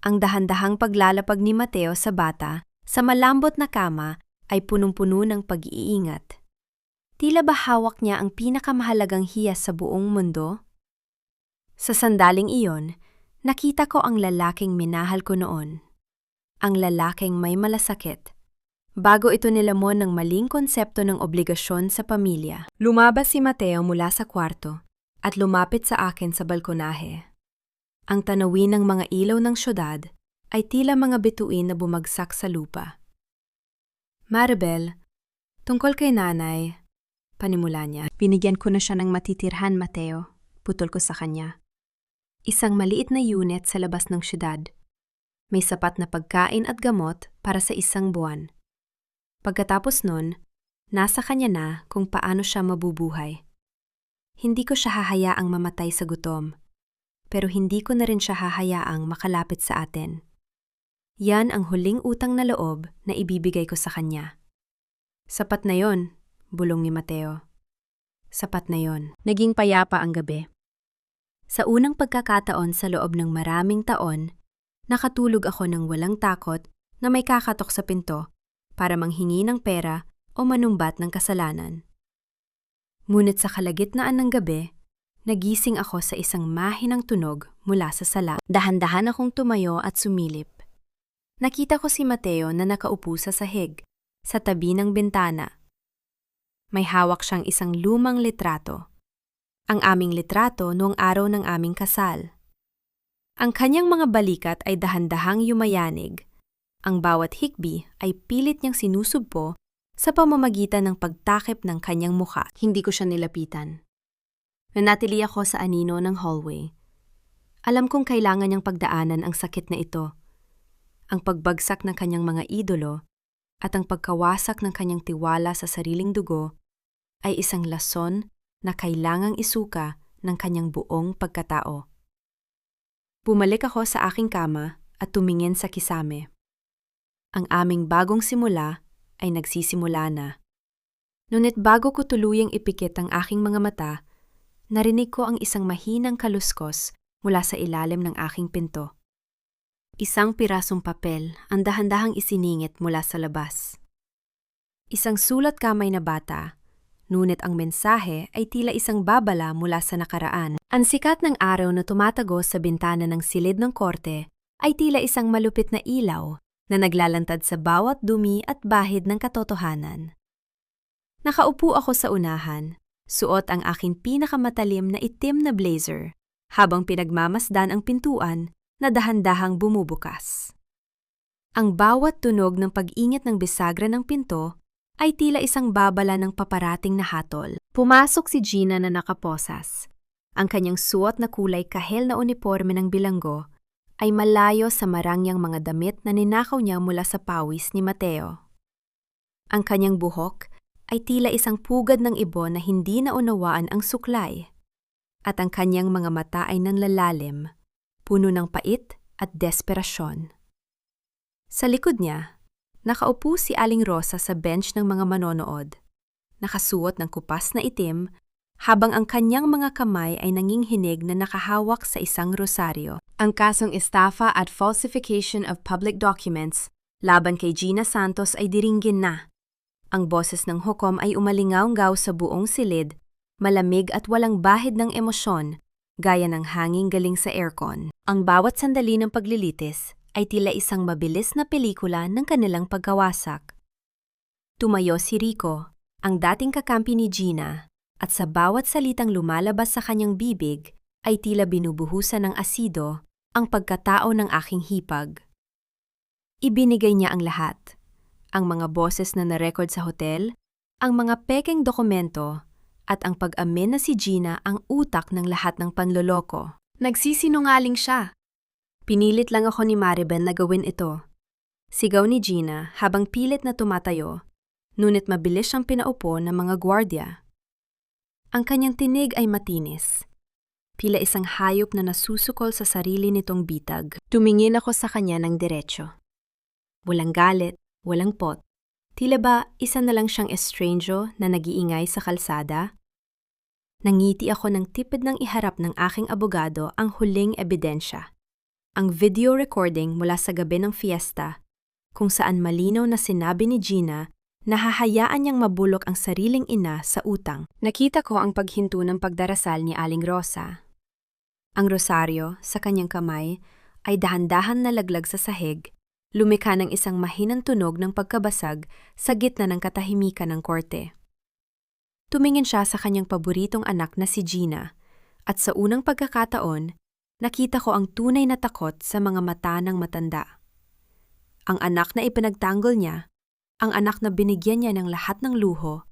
Ang dahan-dahang paglalapag ni Mateo sa bata sa malambot na kama ay punong-puno ng pag-iingat. Tila ba hawak niya ang pinakamahalagang hiyas sa buong mundo? Sa sandaling iyon, nakita ko ang lalaking minahal ko noon. Ang lalaking may malasakit. Bago ito nilamon ng maling konsepto ng obligasyon sa pamilya. Lumabas si Mateo mula sa kwarto at lumapit sa akin sa balkonahe. Ang tanawin ng mga ilaw ng syudad ay tila mga bituin na bumagsak sa lupa. Maribel, tungkol kay nanay, panimula niya. Binigyan ko na siya ng matitirhan, Mateo. Putol ko sa kanya. Isang maliit na unit sa labas ng syudad. May sapat na pagkain at gamot para sa isang buwan. Pagkatapos nun, nasa kanya na kung paano siya mabubuhay. Hindi ko siya hahayaang mamatay sa gutom, pero hindi ko na rin siya hahayaang makalapit sa atin. Yan ang huling utang na loob na ibibigay ko sa kanya. Sapat na yon, bulong ni Mateo. Sapat na yon. Naging payapa ang gabi. Sa unang pagkakataon sa loob ng maraming taon, nakatulog ako ng walang takot na may kakatok sa pinto para manghingi ng pera o manumbat ng kasalanan. Ngunit sa kalagitnaan ng gabi, nagising ako sa isang mahinang tunog mula sa sala. Dahan-dahan akong tumayo at sumilip. Nakita ko si Mateo na nakaupo sa sahig, sa tabi ng bintana. May hawak siyang isang lumang litrato. Ang aming litrato noong araw ng aming kasal. Ang kanyang mga balikat ay dahan-dahang yumayanig. Ang bawat hikbi ay pilit niyang sinusubpo sa pamamagitan ng pagtakip ng kanyang mukha. Hindi ko siya nilapitan. Nanatili ako sa anino ng hallway. Alam kong kailangan niyang pagdaanan ang sakit na ito. Ang pagbagsak ng kanyang mga idolo at ang pagkawasak ng kanyang tiwala sa sariling dugo ay isang lason na kailangang isuka ng kanyang buong pagkatao. Bumalik ako sa aking kama at tumingin sa kisame. Ang aming bagong simula ay nagsisimula na. Ngunit bago ko tuluyang ipikit ang aking mga mata, narinig ko ang isang mahinang kaluskos mula sa ilalim ng aking pinto. Isang pirasong papel ang dahan-dahang isiningit mula sa labas. Isang sulat kamay na bata, ngunit ang mensahe ay tila isang babala mula sa nakaraan. Ang sikat ng araw na tumatagos sa bintana ng silid ng korte ay tila isang malupit na ilaw na naglalantad sa bawat dumi at bahid ng katotohanan. Nakaupo ako sa unahan, suot ang aking pinakamatalim na itim na blazer, habang pinagmamasdan ang pintuan na dahan-dahang bumubukas. Ang bawat tunog ng pag-ingit ng bisagra ng pinto ay tila isang babala ng paparating na hatol. Pumasok si Gina na nakaposas. Ang kanyang suot na kulay kahel na uniforme ng bilanggo ay malayo sa marangyang mga damit na ninakaw niya mula sa pawis ni Mateo. Ang kanyang buhok ay tila isang pugad ng ibon na hindi naunawaan ang suklay. At ang kanyang mga mata ay nanlalalim, puno ng pait at desperasyon. Sa likod niya, nakaupo si Aling Rosa sa bench ng mga manonood, nakasuot ng kupas na itim, habang ang kanyang mga kamay ay nanginghinig na nakahawak sa isang rosaryo. Ang kasong estafa at falsification of public documents laban kay Gina Santos ay diringgin na. Ang boses ng hukom ay umalingaw-ngaw sa buong silid, malamig at walang bahid ng emosyon, gaya ng hanging galing sa aircon. Ang bawat sandali ng paglilitis ay tila isang mabilis na pelikula ng kanilang pagkawasak. Tumayo si Rico, ang dating kakampi ni Gina, at sa bawat salitang lumalabas sa kanyang bibig ay tila binubuhusan ng asido ang pagkatao ng aking hipag. Ibinigay niya ang lahat, ang mga boses na narecord sa hotel, ang mga pekeng dokumento, at ang pag-amin na si Gina ang utak ng lahat ng panloloko. Nagsisinungaling siya. Pinilit lang ako ni Maribel na gawin ito. Sigaw ni Gina habang pilit na tumatayo, ngunit mabilis siyang pinaupo ng mga gwardya. Ang kanyang tinig ay matinis. Pila isang hayop na nasusukol sa sarili nitong bitag. Tumingin ako sa kanya ng diretsyo. Walang galit, walang pot. Tila ba isa na lang siyang estrange na nag-iingay sa kalsada? Nangiti ako ng tipid ng iharap ng aking abogado ang huling ebidensya. Ang video recording mula sa gabi ng fiesta, kung saan malinaw na sinabi ni Gina na hahayaan niyang mabulok ang sariling ina sa utang. Nakita ko ang paghinto ng pagdarasal ni Aling Rosa. Ang rosaryo sa kanyang kamay ay dahan-dahan nalaglag sa sahig, lumikha ng isang mahinang tunog ng pagkabasag sa gitna ng katahimikan ng korte. Tumingin siya sa kanyang paboritong anak na si Gina, at sa unang pagkakataon, nakita ko ang tunay na takot sa mga mata ng matanda. Ang anak na ipinagtanggol niya, ang anak na binigyan niya ng lahat ng luho,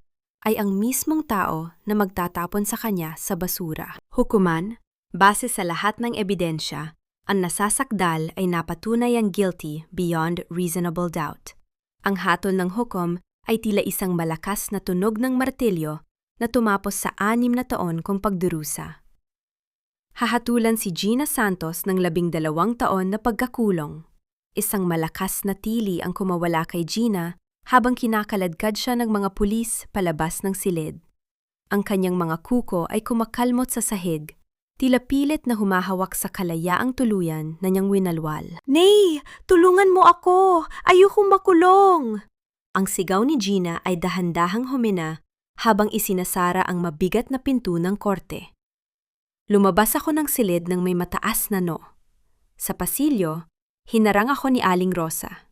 ay ang mismong tao na magtatapon sa kanya sa basura. Hukuman, base sa lahat ng ebidensya, ang nasasakdal ay napatunayang guilty beyond reasonable doubt. Ang hatol ng hukom ay tila isang malakas na tunog ng martilyo na tumapos sa 6 na taon kong pagdurusa. Hahatulan si Gina Santos ng 12 taon na pagkakulong. Isang malakas na tili ang kumawala kay Gina habang kinakaladkad siya ng mga pulis palabas ng silid. Ang kanyang mga kuko ay kumakalmot sa sahig, tila pilit na humahawak sa kalayaang tuluyan na niyang winalwal. "Nay, tulungan mo ako! Ayokong makulong!" Ang sigaw ni Gina ay dahan-dahang humina habang isinasara ang mabigat na pinto ng korte. Lumabas ako ng silid ng may mataas na no. Sa pasilyo, hinarang ako ni Aling Rosa.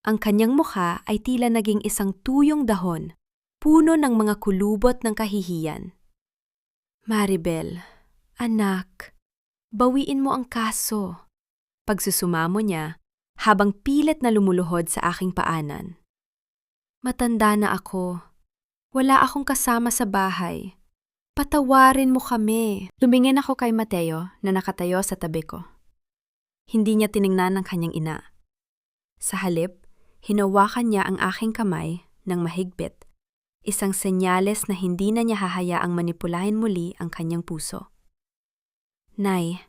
Ang kanyang mukha ay tila naging isang tuyong dahon, puno ng mga kulubot ng kahihiyan. "Maribel, anak, bawiin mo ang kaso." Pagsusumamo niya, habang pilit na lumuluhod sa aking paanan. "Matanda na ako. Wala akong kasama sa bahay. Patawarin mo kami." Lumingin ako kay Mateo na nakatayo sa tabi ko. Hindi niya tiningnan ang kanyang ina. Sa halip, hinawakan niya ang aking kamay ng mahigpit, isang senyales na hindi na niya hahayaang manipulahin muli ang kanyang puso. "Nay,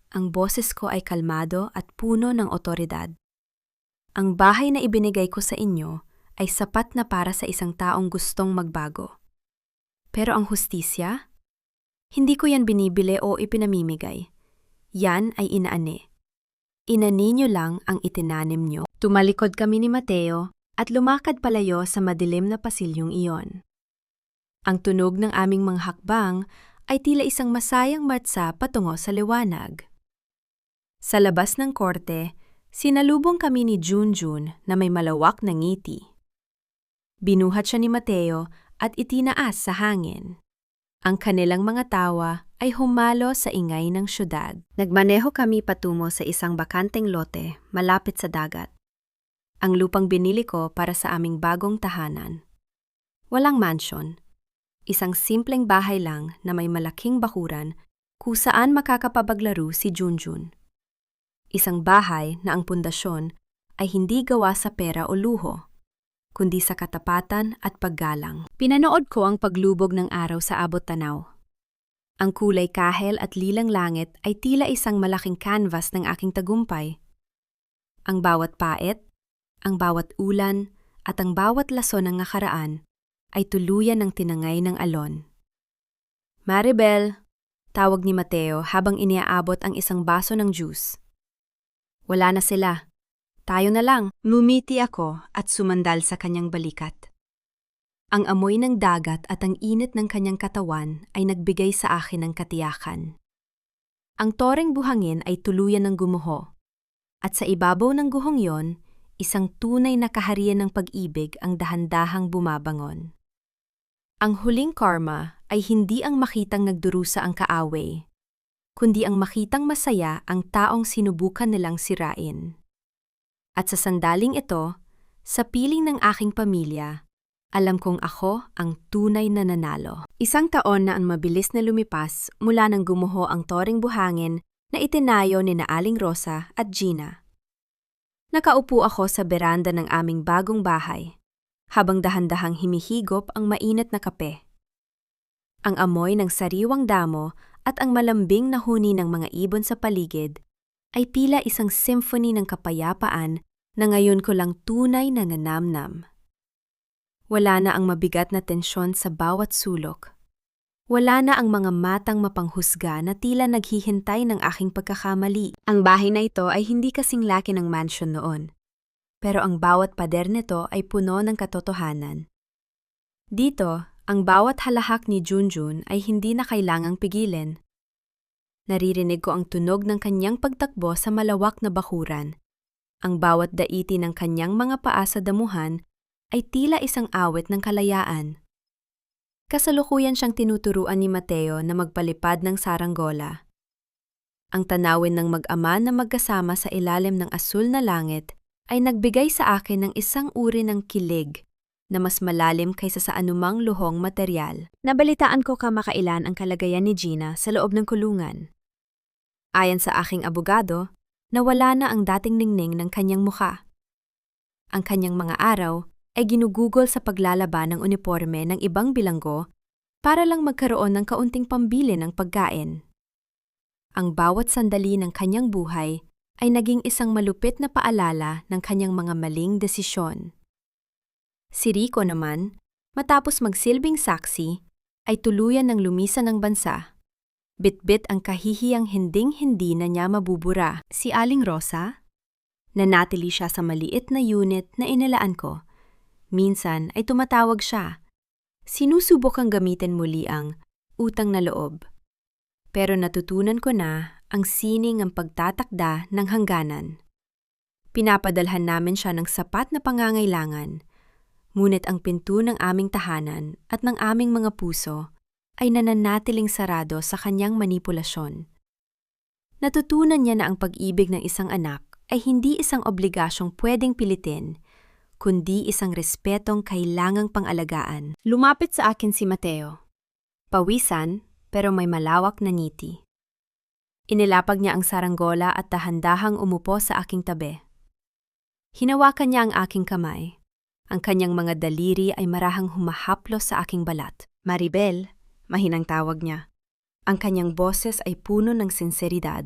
ang boses ko ay kalmado at puno ng otoridad. Ang bahay na ibinigay ko sa inyo ay sapat na para sa isang taong gustong magbago. Pero ang hustisya? Hindi ko yan binibili o ipinamimigay. Yan ay inaani. Inani niyo lang ang itinanim niyo." Tumalikod kami ni Mateo at lumakad palayo sa madilim na pasilyong iyon. Ang tunog ng aming mga hakbang ay tila isang masayang martsa patungo sa liwanag. Sa labas ng korte, sinalubong kami ni Junjun na may malawak na ngiti. Binuhat siya ni Mateo at itinaas sa hangin. Ang kanilang mga tawa ay humalo sa ingay ng syudad. Nagmaneho kami patungo sa isang bakanteng lote malapit sa dagat. Ang lupang binili ko para sa aming bagong tahanan. Walang mansyon. Isang simpleng bahay lang na may malaking bakuran kung saan makakapaglaro si Junjun. Isang bahay na ang pundasyon ay hindi gawa sa pera o luho, kundi sa katapatan at paggalang. Pinanood ko ang paglubog ng araw sa abot tanaw. Ang kulay kahel at lilang langit ay tila isang malaking canvas ng aking tagumpay. Ang bawat pait, ang bawat ulan, at ang bawat lason ng nakaraan ay tuluyan ng tinangay ng alon. "Maribel," tawag ni Mateo habang iniaabot ang isang baso ng juice. "Wala na sila. Tayo na lang." Ngumiti ako at sumandal sa kanyang balikat. Ang amoy ng dagat at ang init ng kanyang katawan ay nagbigay sa akin ng katiyakan. Ang toreng buhangin ay tuluyan ng gumuho, at sa ibabaw ng guhong yon, isang tunay na kaharian ng pag-ibig ang dahan-dahang bumabangon. Ang huling karma ay hindi ang makitang nagdurusa ang kaaway, kundi ang makitang masaya ang taong sinubukan nilang sirain. At sa sandaling ito, sa piling ng aking pamilya, alam kong ako ang tunay na nanalo. 1 taon na ang mabilis na lumipas mula nang gumuho ang toring buhangin na itinayo ni Aling Rosa at Gina. Nakaupo ako sa beranda ng aming bagong bahay, habang dahan-dahang humihigop ang mainit na kape. Ang amoy ng sariwang damo at ang malambing na huni ng mga ibon sa paligid ay tila isang symphony ng kapayapaan na ngayon ko lang tunay na nanamnam. Wala na ang mabigat na tensyon sa bawat sulok. Wala na ang mga matang mapanghusga na tila naghihintay ng aking pagkakamali. Ang bahay na ito ay hindi kasing laki ng mansion noon. Pero ang bawat pader nito ay puno ng katotohanan. Dito, ang bawat halahak ni Junjun ay hindi na kailangang pigilin. Naririnig ko ang tunog ng kanyang pagtakbo sa malawak na bakuran. Ang bawat daiti ng kanyang mga paa sa damuhan ay tila isang awit ng kalayaan. Kasalukuyan siyang tinuturuan ni Mateo na magpalipad ng saranggola. Ang tanawin ng mag-ama na magkasama sa ilalim ng asul na langit ay nagbigay sa akin ng isang uri ng kilig na mas malalim kaysa sa anumang luhong materyal. Nabalitaan ko kamakailan ang kalagayan ni Gina sa loob ng kulungan. Ayon sa aking abogado, nawala na ang dating ningning ng kanyang mukha. Ang kanyang mga araw ay ginugugol sa paglalaba ng uniforme ng ibang bilanggo para lang magkaroon ng kaunting pambili ng pagkain. Ang bawat sandali ng kanyang buhay ay naging isang malupit na paalala ng kanyang mga maling desisyon. Si Rico naman, matapos magsilbing saksi, ay tuluyan ng lumisan ng bansa. Bitbit ang kahihiyang hinding-hindi na niya mabubura. Si Aling Rosa? Nanatili siya sa maliit na unit na inilaan ko. Minsan ay tumatawag siya. Sinusubok ang gamitin muli ang utang na loob. Pero natutunan ko na ang sining ang pagtatakda ng hangganan. Pinapadalhan namin siya ng sapat na pangangailangan, ngunit ang pinto ng aming tahanan at ng aming mga puso ay nananatiling sarado sa kanyang manipulasyon. Natutunan niya na ang pag-ibig ng isang anak ay hindi isang obligasyong pwedeng pilitin, kundi isang respetong kailangang pangalagaan. Lumapit sa akin si Mateo. Pawisan, pero may malawak na ngiti. Inilapag niya ang saranggola at dahan-dahang umupo sa aking tabi. Hinawakan niya ang aking kamay. Ang kanyang mga daliri ay marahang humahaplos sa aking balat. Maribel, mahinang tawag niya. Ang kanyang boses ay puno ng sinseridad.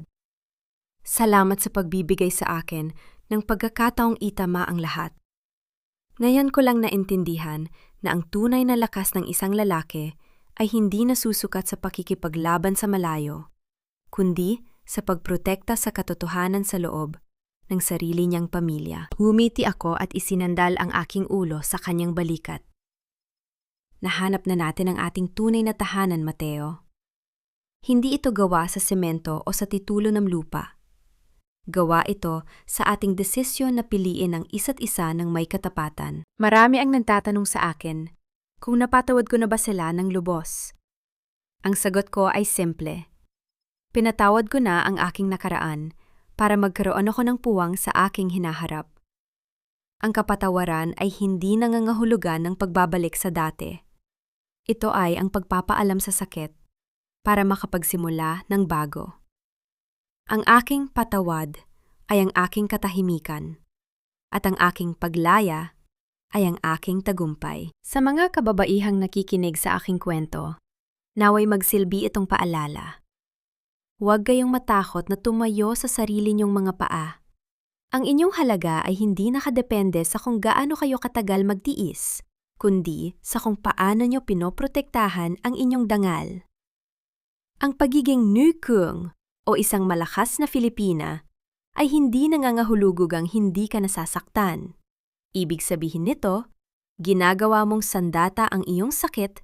Salamat sa pagbibigay sa akin ng pagkakataong itama ang lahat. Ngayon ko lang naintindihan na ang tunay na lakas ng isang lalaki ay hindi nasusukat sa pakikipaglaban sa malayo, kundi sa pagprotekta sa katotohanan sa loob ng sarili niyang pamilya. Humiti ako at isinandal ang aking ulo sa kanyang balikat. Nahanap na natin ang ating tunay na tahanan, Mateo. Hindi ito gawa sa semento o sa titulo ng lupa. Gawa ito sa ating desisyon na piliin ang isa't isa ng may katapatan. Marami ang nagtatanong sa akin kung napatawad ko na ba sila ng lubos. Ang sagot ko ay simple. Pinatawad ko na ang aking nakaraan para magkaroon ako ng puwang sa aking hinaharap. Ang kapatawaran ay hindi nangangahulugan ng pagbabalik sa dati. Ito ay ang pagpapaalam sa sakit para makapagsimula ng bago. Ang aking patawad ay ang aking katahimikan, at ang aking paglaya ay ang aking tagumpay. Sa mga kababaihang nakikinig sa aking kwento, naway magsilbi itong paalala. Huwag kayong matakot na tumayo sa sarili niyong mga paa. Ang inyong halaga ay hindi nakadepende sa kung gaano kayo katagal magtiis, kundi sa kung paano niyo pinoprotektahan ang inyong dangal. Ang pagiging nukung o isang malakas na Filipina ay hindi nangangahulugang hindi ka nasasaktan. Ibig sabihin nito, ginagawa mong sandata ang iyong sakit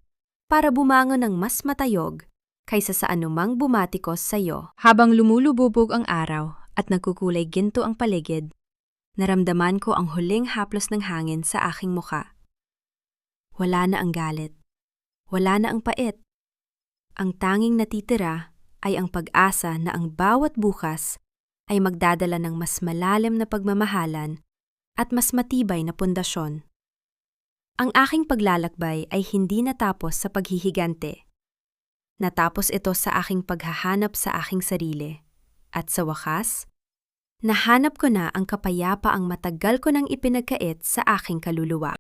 para bumangon ng mas matayog kaysa sa anumang bumatikos sa iyo. Habang lumulububog ang araw at nagkukulay ginto ang paligid, naramdaman ko ang huling haplos ng hangin sa aking mukha. Wala na ang galit. Wala na ang pait. Ang tanging natitira ay ang pag-asa na ang bawat bukas ay magdadala ng mas malalim na pagmamahalan at mas matibay na pundasyon. Ang aking paglalakbay ay hindi natapos sa paghihigante. Natapos ito sa aking paghahanap sa aking sarili. At sa wakas, nahanap ko na ang kapayapaang matagal ko nang ipinagkait sa aking kaluluwa.